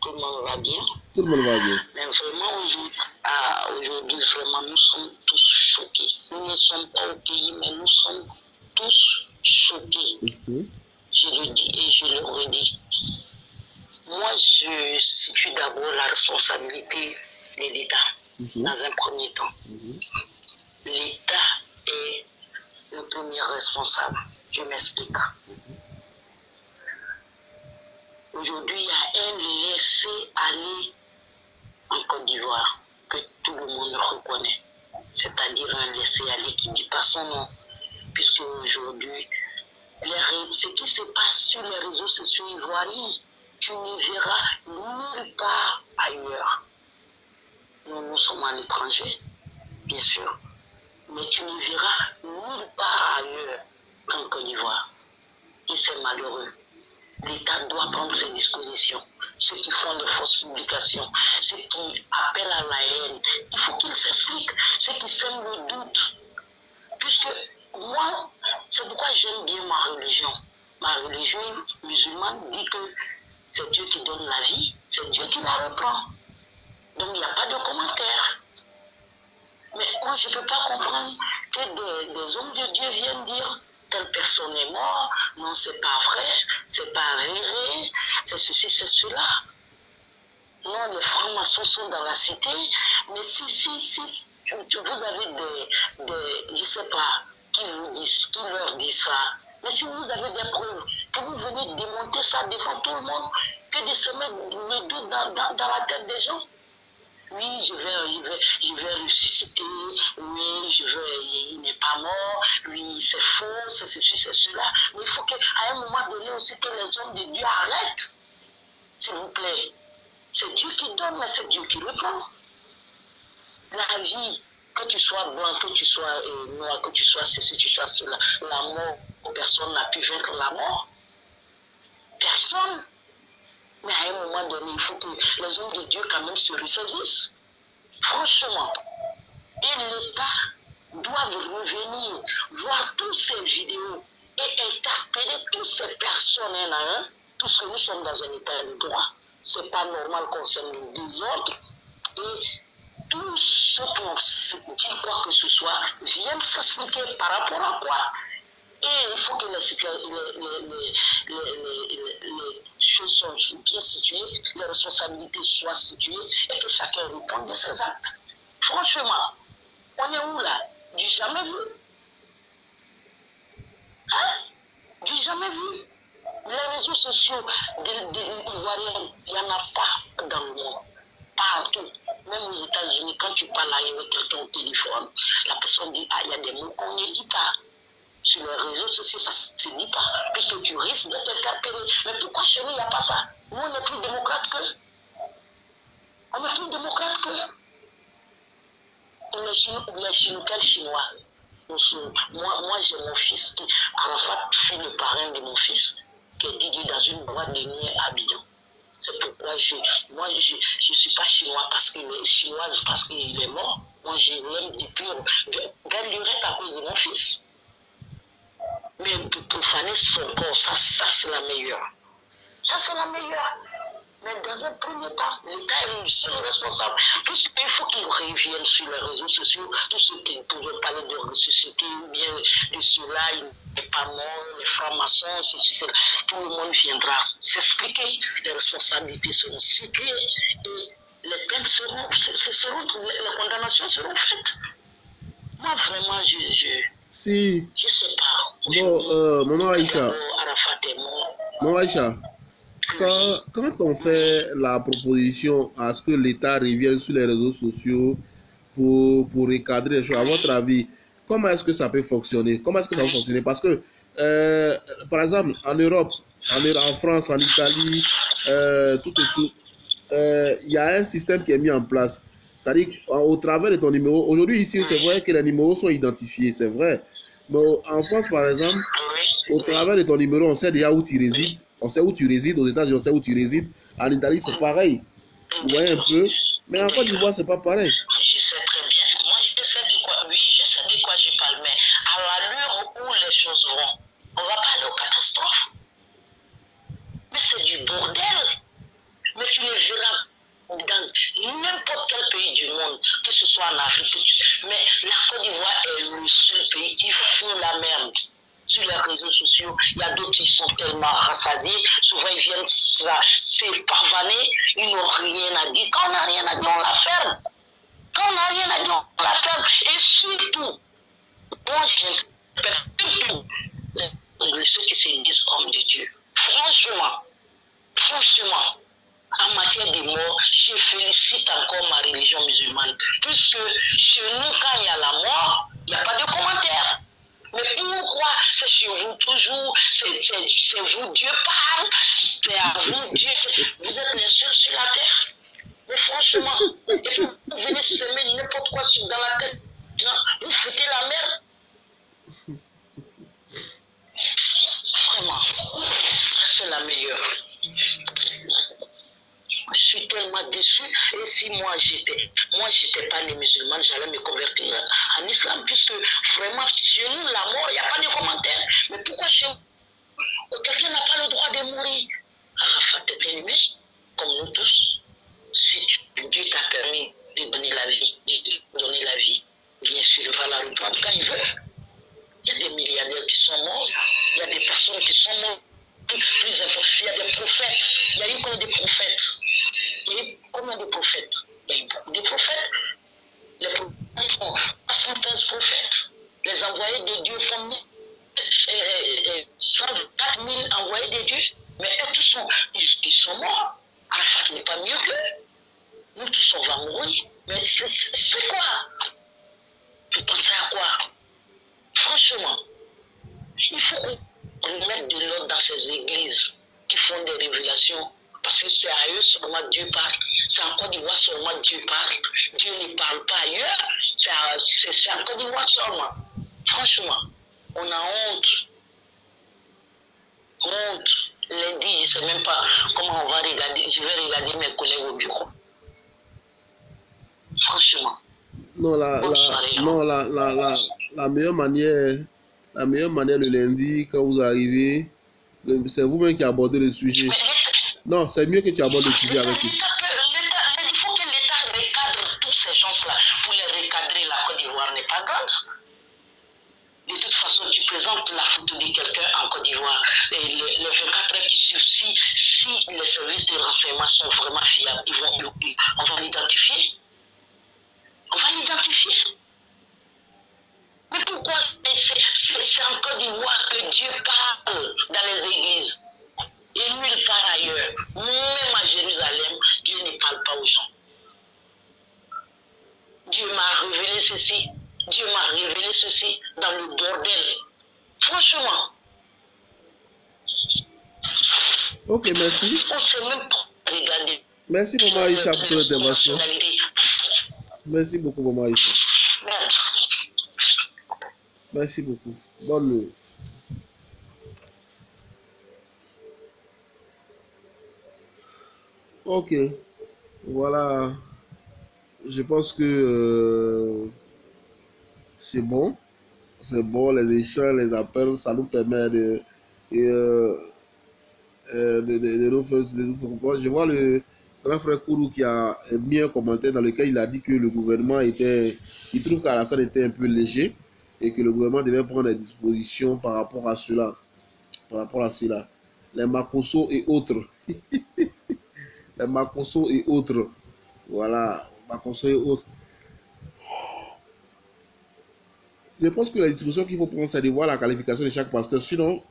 tout le monde va bien. Tout le monde va bien. Mais vraiment, aujourd'hui, vraiment, nous sommes tous choqués. Nous ne sommes pas au pays, mais nous sommes tous choqués. Je le dis et je le redis. Moi, je situe d'abord la responsabilité de l'État, dans un premier temps. L'État est le premier responsable. Je m'explique. Aujourd'hui, il y a un laisser-aller en Côte d'Ivoire que tout le monde reconnaît. C'est-à-dire un laisser-aller qui ne dit pas son nom. Puisque aujourd'hui, ce qui se passe sur les réseaux sociaux ivoiriens, tu ne verras nulle part ailleurs. Nous sommes à l'étranger, bien sûr, mais tu ne verras nulle part ailleurs qu'en Côte d'Ivoire. Et c'est malheureux. L'État doit prendre ses dispositions. Ceux qui font de fausses publications, ceux qui appellent à la haine, il faut qu'ils s'expliquent. Ceux qui sèment le doute. Puisque moi, c'est pourquoi j'aime bien ma religion. Ma religion musulmane dit que c'est Dieu qui donne la vie, c'est Dieu qui la reprend. Donc il n'y a pas de commentaire. Mais moi, je ne peux pas comprendre que des hommes de Dieu viennent dire telle personne est morte, non, c'est pas vrai, c'est pas avéré, c'est ceci, c'est cela. Non, les francs-maçons sont dans la cité, mais si vous avez je ne sais pas qui leur dit ça, mais si vous avez des preuves, que vous venez démonter ça devant tout le monde, que de se mettre le doute dans la tête des gens, oui, je vais ressusciter, oui, il n'est pas mort, oui, c'est faux, c'est ceci, c'est cela. Mais il faut qu'à un moment donné aussi que les hommes de Dieu arrêtent, s'il vous plaît. C'est Dieu qui donne, mais c'est Dieu qui reprend. La vie, que tu sois blanc, que tu sois noir, que tu sois ceci, que tu sois cela, la mort, personne n'a pu vaincre la mort. Personne. Mais à un moment donné, il faut que les hommes de Dieu quand même se ressaisissent. Franchement. Et l'État doit revenir, voir toutes ces vidéos et interpeller toutes ces personnes un à un, puisque nous sommes dans un État de droit. Ce n'est pas normal qu'on se nous désordre. Et tous ceux qui disent quoi que ce soit viennent s'expliquer par rapport à quoi. Et il faut que les choses soient bien situées, les responsabilités soient situées et que chacun réponde de ses actes. Franchement, on est où là? Du jamais vu. Hein? Du jamais vu. Les réseaux sociaux d'Ivoiriens, il n'y en a pas dans le monde. Partout. Même aux États-Unis, quand tu parles avec quelqu'un au téléphone, la personne dit, ah, il y a des mots qu'on ne dit pas. Sur les réseaux sociaux, ça ne se dit pas, puisque tu risques d'être interpellé. Mais pourquoi chez nous, il n'y a pas ça? Nous, on est plus démocrate qu'eux. On est plus démocrate qu'eux. Les Chinois. Moi, j'ai mon fils, Arafat fut le parrain de mon fils, qui est Didier dans une boîte de nuit à Abidjan. C'est pourquoi je ne suis pas chinoise parce qu'il est mort. Moi, je l'aime depuis belle lurette à cause de mon fils. Mais pour profaner son corps, ça c'est la meilleure. Ça, c'est la meilleure. Mais dans un premier temps, l'État est le seul responsable. Puisqu'il faut qu'ils reviennent sur les réseaux sociaux, tous ceux qui pouvaient parler de ressusciter ou bien de cela, il n'est pas mort, les francs-maçons, tout le monde viendra s'expliquer. Les responsabilités seront situées et les peines seront, les condamnations seront faites. Moi, vraiment, je sais pas. Bon, Maman Aïcha. Maman Aïcha. Quand on fait la proposition à ce que l'État revienne sur les réseaux sociaux pour recadrer les choses, à votre avis, comment est-ce que ça peut fonctionner? Comment est-ce que ça va fonctionner? Parce que, par exemple, en Europe, en France, en Italie, il y a un système qui est mis en place. C'est-à-dire qu'au travers de ton numéro, aujourd'hui ici, c'est vrai que les numéros sont identifiés, c'est vrai. Mais en France, par exemple, au travers de ton numéro, on sait déjà où tu résides. On sait où tu résides. Aux États-Unis, on sait où tu résides. En Italie, c'est pareil. Vous voyez un peu. Mais en Côte d'Ivoire, c'est pas pareil. Je sais très bien. Moi, je sais de quoi je parle. Mais à l'allure où les choses vont, on va pas aller aux catastrophes. Mais c'est du bordel. Mais tu le verras dans n'importe quel pays du monde, que ce soit en Afrique. Mais la Côte d'Ivoire est le seul pays qui fout la merde. Sur les réseaux sociaux, il y a d'autres qui sont tellement rassasiés, souvent ils viennent se pavaner, ils n'ont rien à dire. Quand on n'a rien à dire, on la ferme. Quand on n'a rien à dire, on la ferme. Et surtout, moi j'interpelle tous ceux qui se disent hommes de Dieu. Franchement, en matière de mort, je félicite encore ma religion musulmane. Puisque chez nous, quand il y a la mort, il n'y a pas de commentaire. Mais pourquoi c'est chez vous toujours, c'est vous, Dieu parle, c'est à vous, Dieu, vous êtes les seuls sur la terre. Mais franchement, et puis vous venez semer n'importe quoi dans la tête, vous foutez la merde. Vraiment, ça c'est la meilleure. Je suis tellement déçu. Et si moi j'étais pas né musulmane, j'allais me convertir en islam, puisque vraiment chez nous la mort, il n'y a pas de commentaire. Mais pourquoi chez nous quelqu'un n'a pas le droit de mourir? Arafat est aimé, comme nous tous. Si Dieu t'a permis de donner la vie, bien sûr il va la reprendre quand il veut. Il y a des milliardaires qui sont morts, il y a des personnes qui sont mortes. Plus important, il y a des prophètes. Il y a eu combien de prophètes? Il y a eu combien de prophètes? Il y a eu beaucoup de prophètes. Les prophètes font 75 prophètes. Les envoyés de Dieu font 124 000 envoyés de Dieu. Mais eux tous ils sont morts. Arafat n'est pas mieux qu'eux. Nous tous on va mourir. dans ces églises qui font des révélations, parce que c'est à eux seulement Dieu parle, c'est en Côte d'Ivoire seulement Dieu parle, Dieu ne parle pas ailleurs, c'est en Côte d'Ivoire seulement. Franchement, on a honte. Honte. Lundi, je ne sais même pas comment on va regarder, je vais regarder mes collègues au bureau. Franchement. Non, la meilleure manière le lundi, quand vous arrivez, c'est vous-même qui abordez le sujet. Non, c'est mieux que tu abordes le sujet avec eux. Il faut que l'État recadre tous ces gens-là. Pour les recadrer, la Côte d'Ivoire n'est pas grande. De toute façon, tu présentes la photo de quelqu'un en Côte d'Ivoire. Les 24 heures qui suivent, si les services de renseignement sont vraiment fiables, on va l'identifier. On va l'identifier. Mais pourquoi c'est en Côte d'Ivoire que Dieu parle dans les églises et nulle part ailleurs? Même à Jérusalem, Dieu ne parle pas aux gens. Dieu m'a révélé ceci. Dieu m'a révélé ceci dans le bordel. Franchement. Ok, merci. On ne sait même pas regarder. Merci, Maman Aïcha, pour ton intervention. Merci beaucoup, Maman Aïcha. Merci beaucoup. Bonne nuit. Ok. Voilà. Je pense que c'est bon. C'est bon, les échanges, les appels, ça nous permet de nous faire. Je vois le grand frère Kourou qui a mis un commentaire dans lequel il a dit que le gouvernement il trouve qu'Alassane était un peu léger et que le gouvernement devait prendre des dispositions par rapport à cela. Les Makosso et autres. Les Makosso et autres. Voilà, Makosso et autres. Je pense que la disposition qu'il faut prendre, c'est de voir la qualification de chaque pasteur. Sinon,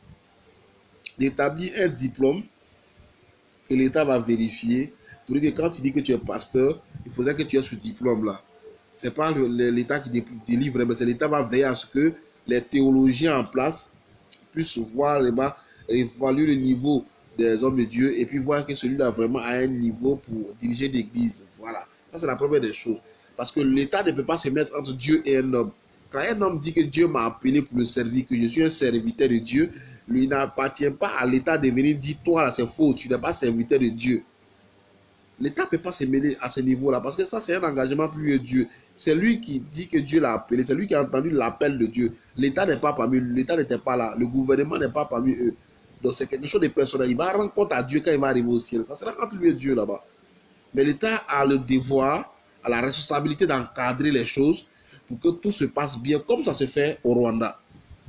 d'établir un diplôme que l'État va vérifier. Pour dire que quand tu dis que tu es pasteur, il faudrait que tu aies ce diplôme-là. Ce n'est pas l'État qui délivre, mais c'est l'État qui va veiller à ce que les théologiens en place puissent voir évaluer le niveau des hommes de Dieu et puis voir que celui-là vraiment a un niveau pour diriger l'église. Voilà. Ça, c'est la première des choses. Parce que l'État ne peut pas se mettre entre Dieu et un homme. Quand un homme dit que Dieu m'a appelé pour le servir, que je suis un serviteur de Dieu, lui n'appartient pas à l'État de venir dire toi là c'est faux, tu n'es pas serviteur de Dieu. L'État ne peut pas se mêler à ce niveau-là parce que ça c'est un engagement plus Dieu. C'est lui qui dit que Dieu l'a appelé, c'est lui qui a entendu l'appel de Dieu. L'État n'est pas parmi eux, l'État n'était pas là, le gouvernement n'est pas parmi eux. Donc c'est quelque chose de personnel. Il va rendre compte à Dieu quand il va arriver au ciel. Ça sera entre lui et Dieu là-bas. Mais l'État a le devoir, a la responsabilité d'encadrer les choses pour que tout se passe bien comme ça se fait au Rwanda,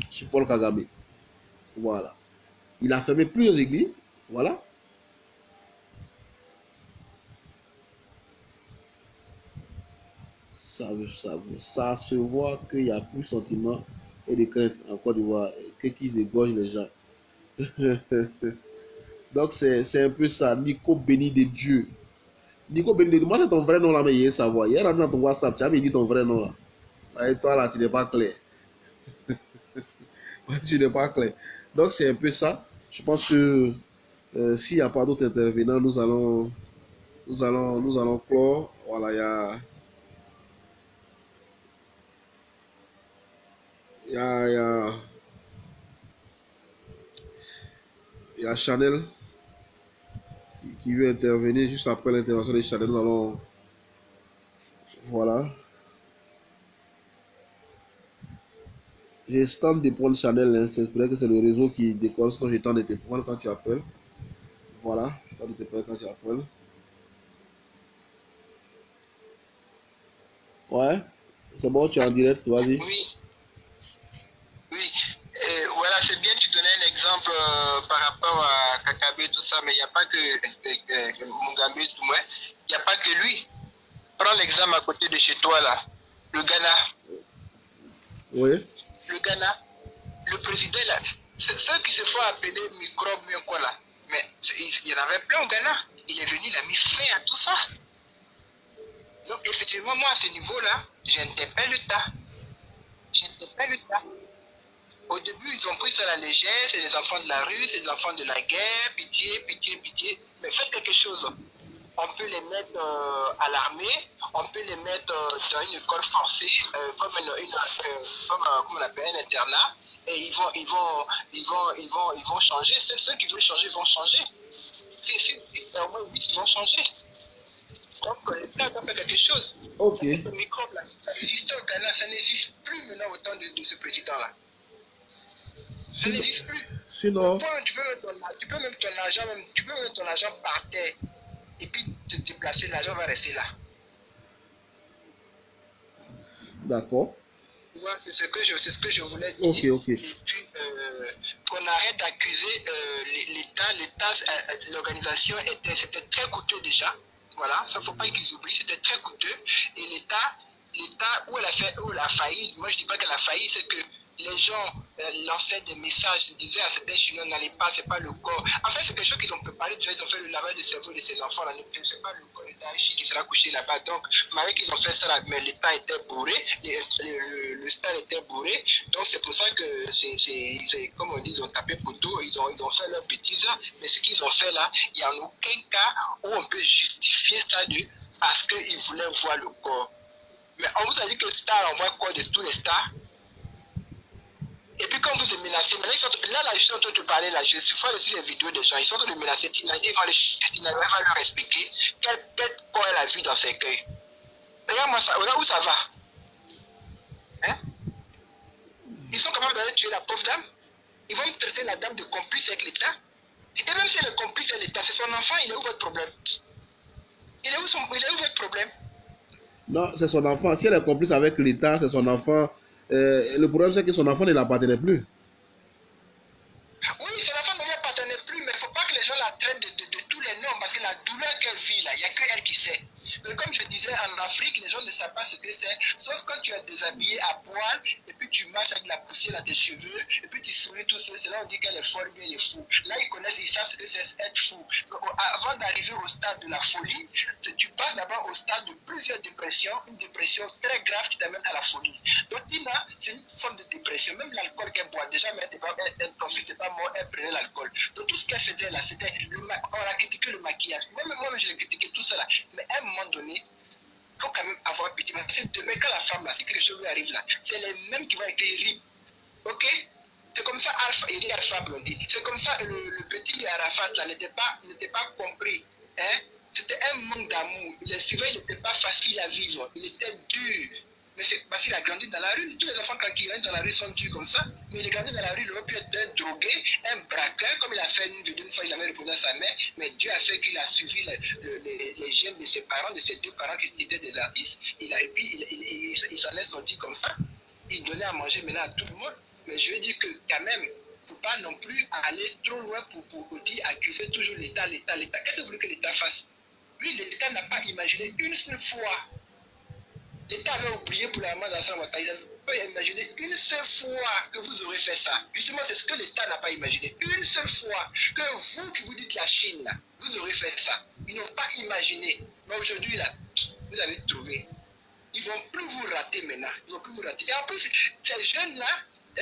chez Paul Kagame. Voilà. Il a fermé plusieurs églises. Voilà. Ça se voit qu'il n'y a plus de sentiment et de crainte en Côte d'Ivoire, qu'ils égorgent les gens. Donc c'est un peu ça. Nico béni de Dieu. Nico béni de Dieu. Moi c'est ton vrai nom là, mais il y a savoir. Hier dans ton WhatsApp, tu avais dit ton vrai nom là. Et toi là, tu n'es pas clair. Tu n'es pas clair. Donc c'est un peu ça. Je pense que s'il n'y a pas d'autres intervenants, nous allons clore. Voilà, il y a Chanel qui veut intervenir juste après l'intervention de Chanel. Nous allons. Voilà. J'ai stand de prendre Chanel. Hein. C'est vrai que c'est le réseau qui décolle. Sinon, j'ai temps de te prendre quand tu appelles. Voilà. J'ai temps de te prendre quand tu appelles. Ouais. C'est bon, tu es en direct. Vas-y. Oui. Voilà, c'est bien, tu donnais un exemple par rapport à Kakabe et tout ça, mais il n'y a pas que Mugabe, tout moins. Il n'y a pas que lui. Prends l'exemple à côté de chez toi, là. Le Ghana. Oui. Le Ghana. Le président, là. Ceux qui se font appeler microbes, mais quoi, là. Mais il y en avait plein au Ghana. Il est venu, il a mis fin à tout ça. Donc, effectivement, moi, à ce niveau-là, j'interpelle l'État. Au début, ils ont pris ça à la légère, c'est les enfants de la rue, c'est les enfants de la guerre, pitié, pitié, pitié. Mais faites quelque chose. On peut les mettre à l'armée, on peut les mettre dans une école forcée, comme on appelle un internat, et ils vont changer. Ceux qui veulent changer vont changer. Si au moins 8 ils vont changer. Donc l'État doit faire quelque chose. Ok. Parce que ce microbe-là, ça existe au Ghana, ça n'existe plus maintenant au temps de ce président-là. Ça n'existe plus. Sinon, Tu peux mettre ton argent par terre et puis te déplacer, l'argent va rester là. d'accord. Ouais, c'est ce que je voulais dire. Ok. Et puis qu'on arrête d'accuser l'État, l'organisation c'était très coûteux déjà. Voilà, ça ne faut pas qu'ils oublient, c'était très coûteux. Et l'État où elle a failli, moi je dis pas qu'elle a failli, c'est que les gens lançaient des messages, disaient à certains Chinois n'allez pas, c'est pas le corps. En fait, c'est quelque chose qu'ils ont préparé, ils ont fait le lavage de cerveau de ces enfants-là. C'est pas le corps de Daesh qui sera couché là-bas. Donc, malgré qu'ils ont fait ça, là, mais l'État était bourré, le stade était bourré. Donc, c'est pour ça que, c'est comme on dit, ils ont tapé poteau, ils ont fait leur bêtise là. Mais ce qu'ils ont fait là, il n'y a en aucun cas où on peut justifier ça parce qu'ils voulaient voir le corps. Mais on vous a dit que le star envoie quoi de tous les stars? Et puis quand vous êtes menacé, maintenant je suis en train de te parler là, je suis folle sur les vidéos des gens, ils sont en train de menacer Tina, elle va leur expliquer quelle tête quoi elle a vu dans ses cueils. Regarde-moi ça, regarde où ça va. Hein? Ils sont capables d'aller tuer la pauvre dame. Ils vont traiter la dame de complice avec l'État. Et même si elle est complice avec l'État, c'est son enfant, il est où votre problème? Il est où votre problème? Non, c'est son enfant. Si elle est complice avec l'État, c'est son enfant. Le problème, c'est que son enfant ne l'appartenait plus. Oui, son enfant ne lui appartenait plus, mais il ne faut pas que les gens la traitent de tous les noms, parce que la douleur qu'elle vit là, il n'y a que elle qui sait. Mais comme je disais, en Afrique, les gens ne savent pas ce que c'est, sauf quand tu es déshabillé à poil, et puis tu marches avec la poussière dans tes cheveux, et puis tu souris tout seul, c'est là on dit qu'elle est folle, bien elle est fou. Là, ils savent ce que c'est être fou. Donc, avant d'arriver au stade de la folie, tu passes d'abord au stade de plusieurs dépressions, une dépression très grave qui t'amène à la folie. Donc Tina, c'est une forme de dépression, même l'alcool qu'elle boit, déjà, mais ton fils n'est pas mort, elle prenait l'alcool. Donc tout ce qu'elle faisait là, c'était, on a critiqué le maquillage. Moi-même, je l'ai critiqué tout ça là. Mais à un moment donné, il faut quand même avoir pitié. Parce que demain, quand la femme là, si quelque chose lui arrive là, c'est les mêmes qui vont écrire RIP. Ok? C'est comme ça Eri Alpha Blondie. C'est comme ça le petit Arafat là n'était pas compris. Hein? C'était un manque d'amour. Le surveil n'était pas facile à vivre. Il était dur. Mais c'est parce qu'il a grandi dans la rue. Tous les enfants quand ils grandissent dans la rue sont durs comme ça. Mais il est grandi dans la rue, il aurait pu être un drogué, un braqueur, comme il a fait une vidéo une fois, il avait répondu à sa mère. Mais Dieu a fait qu'il a suivi les gènes de ses parents, de ses deux parents qui étaient des artistes. Et puis il s'en est sorti comme ça. Il donnait à manger maintenant à tout le monde. Mais je veux dire que quand même, il ne faut pas non plus aller trop loin pour dire, accuser toujours l'État. Qu'est-ce que vous voulez que l'État fasse? Lui, l'État n'a pas imaginé une seule fois. L'État avait oublié pour la main d'Assane Ouattara. Ils n'avaient pas imaginé une seule fois que vous aurez fait ça. Justement, c'est ce que l'État n'a pas imaginé. Une seule fois que vous qui vous dites la Chine, là, vous aurez fait ça. Ils n'ont pas imaginé. Mais aujourd'hui, là, vous avez trouvé. Ils ne vont plus vous rater maintenant. Ils vont plus vous rater. Et en plus, ces jeunes-là,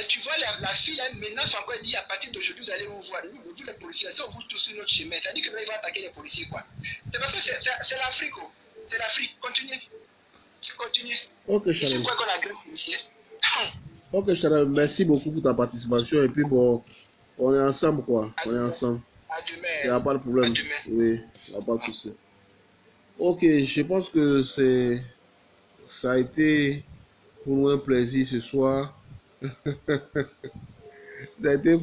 tu vois, la fille, là, maintenant, c'est encore dit, à partir d'aujourd'hui, vous allez vous voir. Nous, les policiers, si on vous tous sur notre chemin, ça dit que ils vont attaquer les policiers, quoi. C'est parce que c'est l'Afrique, oh. C'est l'Afrique. Continuez. Continuez. Ok, Charles. C'est quoi qu'on agresse policiers? Ok, Charles, merci beaucoup pour ta participation. Et puis, bon, on est ensemble, quoi. À on est ensemble. À demain. Il n'y a pas de problème. À demain. Oui, il n'y a pas de souci. Ok, je pense que ça a été pour nous un plaisir ce soir. Ça a été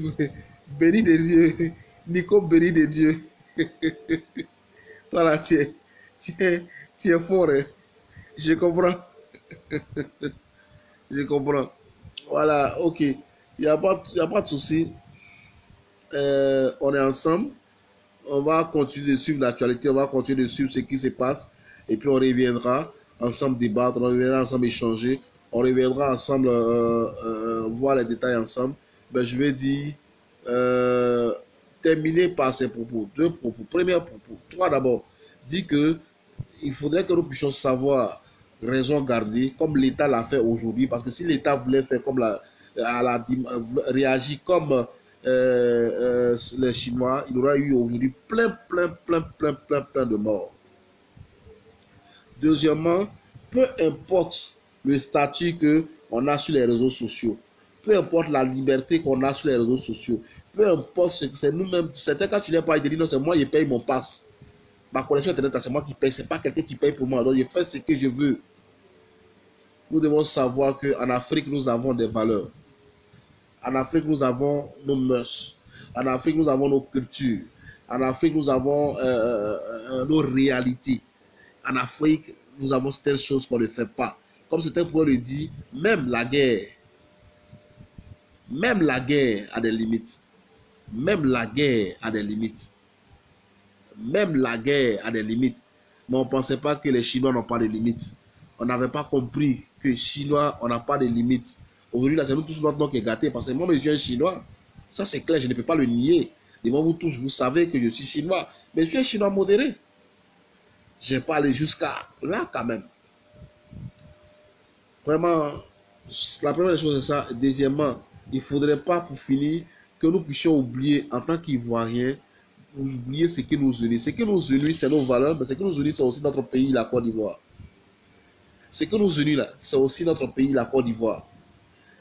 béni de Dieu. Nico, béni de Dieu. Toi là, tu es fort. Hein? Je comprends. Je comprends. Voilà, ok. Il n'y a pas de souci. On est ensemble. On va continuer de suivre l'actualité. On va continuer de suivre ce qui se passe. Et puis on reviendra ensemble débattre. On reviendra ensemble échanger. On reviendra ensemble voir les détails ensemble. Ben, je vais dire terminer par ces propos. Deux propos. Premier propos. Toi d'abord. Dis que il faudrait que nous puissions savoir raison garder, comme l'État l'a fait aujourd'hui. Parce que si l'État voulait faire comme réagi comme les Chinois, il y aura eu aujourd'hui plein de morts. Deuxièmement, peu importe le statut qu'on a sur les réseaux sociaux, peu importe la liberté qu'on a sur les réseaux sociaux, peu importe ce que c'est nous-mêmes, certains quand tu n'es pas, ils te disent non, c'est moi qui paye mon passe. Ma connexion internet, c'est moi qui paye, c'est pas quelqu'un qui paye pour moi. Donc je fais ce que je veux. Nous devons savoir qu'en Afrique, nous avons des valeurs. En Afrique, nous avons nos mœurs. En Afrique, nous avons nos cultures. En Afrique, nous avons nos réalités. En Afrique, nous avons certaines choses qu'on ne fait pas. Comme certains pourraient le dire, même la guerre a des limites. Même la guerre a des limites. Même la guerre a des limites. Mais on ne pensait pas que les Chinois n'ont pas de limites. On n'avait pas compris que les Chinois, on n'a pas de limites. Aujourd'hui, là, c'est nous tous notre nom qui est gâté. Parce que moi, je suis un Chinois. Ça, c'est clair, je ne peux pas le nier. Devant vous tous, vous savez que je suis Chinois. Mais je suis un Chinois modéré. Je n'ai pas allé jusqu'à là, quand même. Vraiment, la première chose, c'est ça. Deuxièmement, il ne faudrait pas, pour finir, que nous puissions oublier, en tant qu'Ivoiriens, oublier ce qui nous unit. Ce qui nous unit, c'est nos valeurs, mais ce qui nous unit, c'est aussi notre pays, la Côte d'Ivoire. Ce qui nous unit, là, c'est aussi notre pays, la Côte d'Ivoire.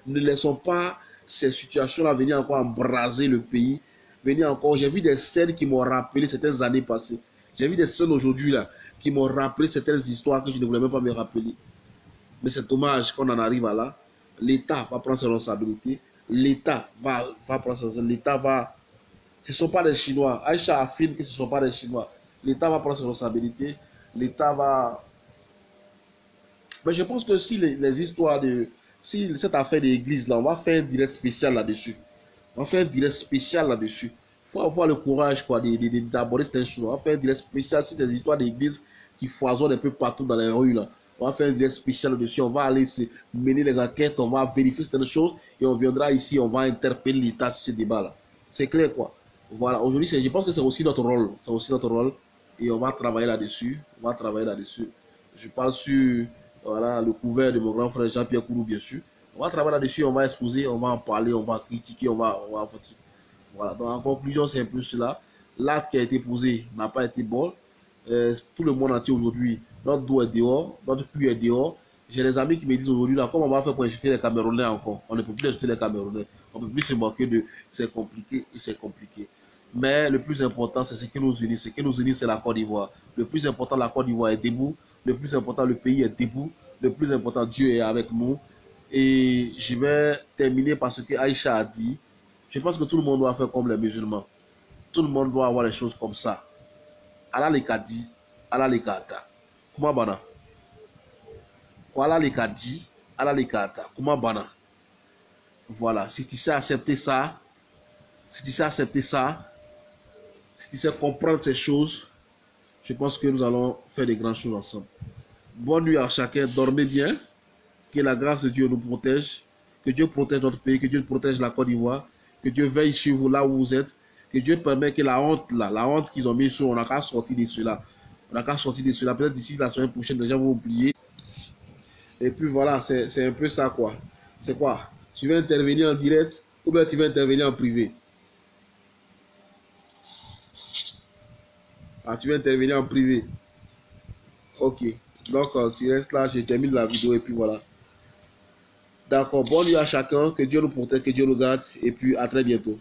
Ne laissons pas ces situations-là venir encore embraser le pays. Venir encore. J'ai vu des scènes qui m'ont rappelé certaines années passées. J'ai vu des scènes aujourd'hui, là, qui m'ont rappelé certaines histoires que je ne voulais même pas me rappeler. Mais c'est dommage qu'on en arrive à là. L'État va prendre ses responsabilités. L'État va prendre ses responsabilités. L'État va... Ce ne sont pas des Chinois. Aïcha affirme que ce ne sont pas des Chinois. L'État va prendre ses responsabilités. L'État va... Mais je pense que si les histoires de... Si cette affaire de l'église, là, on va faire un direct spécial là-dessus. On va faire un direct spécial là-dessus. Il faut avoir le courage d'aborder cette chose. On va faire un direct spécial sur des histoires d'église qui foisonnent un peu partout dans les rues, là. On va faire un direct spécial dessus, on va aller mener les enquêtes, on va vérifier certaines choses et on viendra ici, on va interpeller l'État sur ce débat-là. C'est clair quoi. Voilà, aujourd'hui, je pense que c'est aussi notre rôle. C'est aussi notre rôle et on va travailler là-dessus. On va travailler là-dessus. Je parle sur voilà, le couvert de mon grand frère Jean-Pierre Kourou, bien sûr. On va travailler là-dessus, on va exposer, on va en parler, on va critiquer, on va voilà. Donc en conclusion, c'est un peu cela. L'acte qui a été posé n'a pas été bon. Tout le monde entier aujourd'hui, notre dos est dehors, notre cul est dehors. J'ai des amis qui me disent aujourd'hui, là, comment on va faire pour insulter les Camerounais encore? On ne peut plus insulter les Camerounais. On ne peut plus se moquer de... C'est compliqué et c'est compliqué. Mais le plus important, c'est ce qui nous unit. Ce qui nous unit, c'est la Côte d'Ivoire. Le plus important, la Côte d'Ivoire est debout. Le plus important, le pays est debout. Le plus important, Dieu est avec nous. Et je vais terminer par ce que Aïcha a dit. Je pense que tout le monde doit faire comme les musulmans. Tout le monde doit avoir les choses comme ça. Ala le kadi, ala le kata. Kuma bana. Ala le kadi, ala le kata. Kuma bana. Voilà. Si tu sais accepter ça, si tu sais accepter ça, si tu sais comprendre ces choses, je pense que nous allons faire des grandes choses ensemble. Bonne nuit à chacun. Dormez bien. Que la grâce de Dieu nous protège. Que Dieu protège notre pays. Que Dieu protège la Côte d'Ivoire. Que Dieu veille sur vous là où vous êtes. Que Dieu permet que la honte qu'ils ont mis sur, on n'a qu'à sortir de cela. On n'a qu'à sortir de cela. Peut-être d'ici la semaine prochaine, les gens vont oublier. Et puis voilà, c'est un peu ça quoi. C'est quoi? Tu veux intervenir en direct ou bien tu veux intervenir en privé? Ah, tu veux intervenir en privé? Ok. Donc, tu restes là, je termine la vidéo et puis voilà. D'accord. Bonne nuit à chacun. Que Dieu nous protège, que Dieu nous garde. Et puis à très bientôt.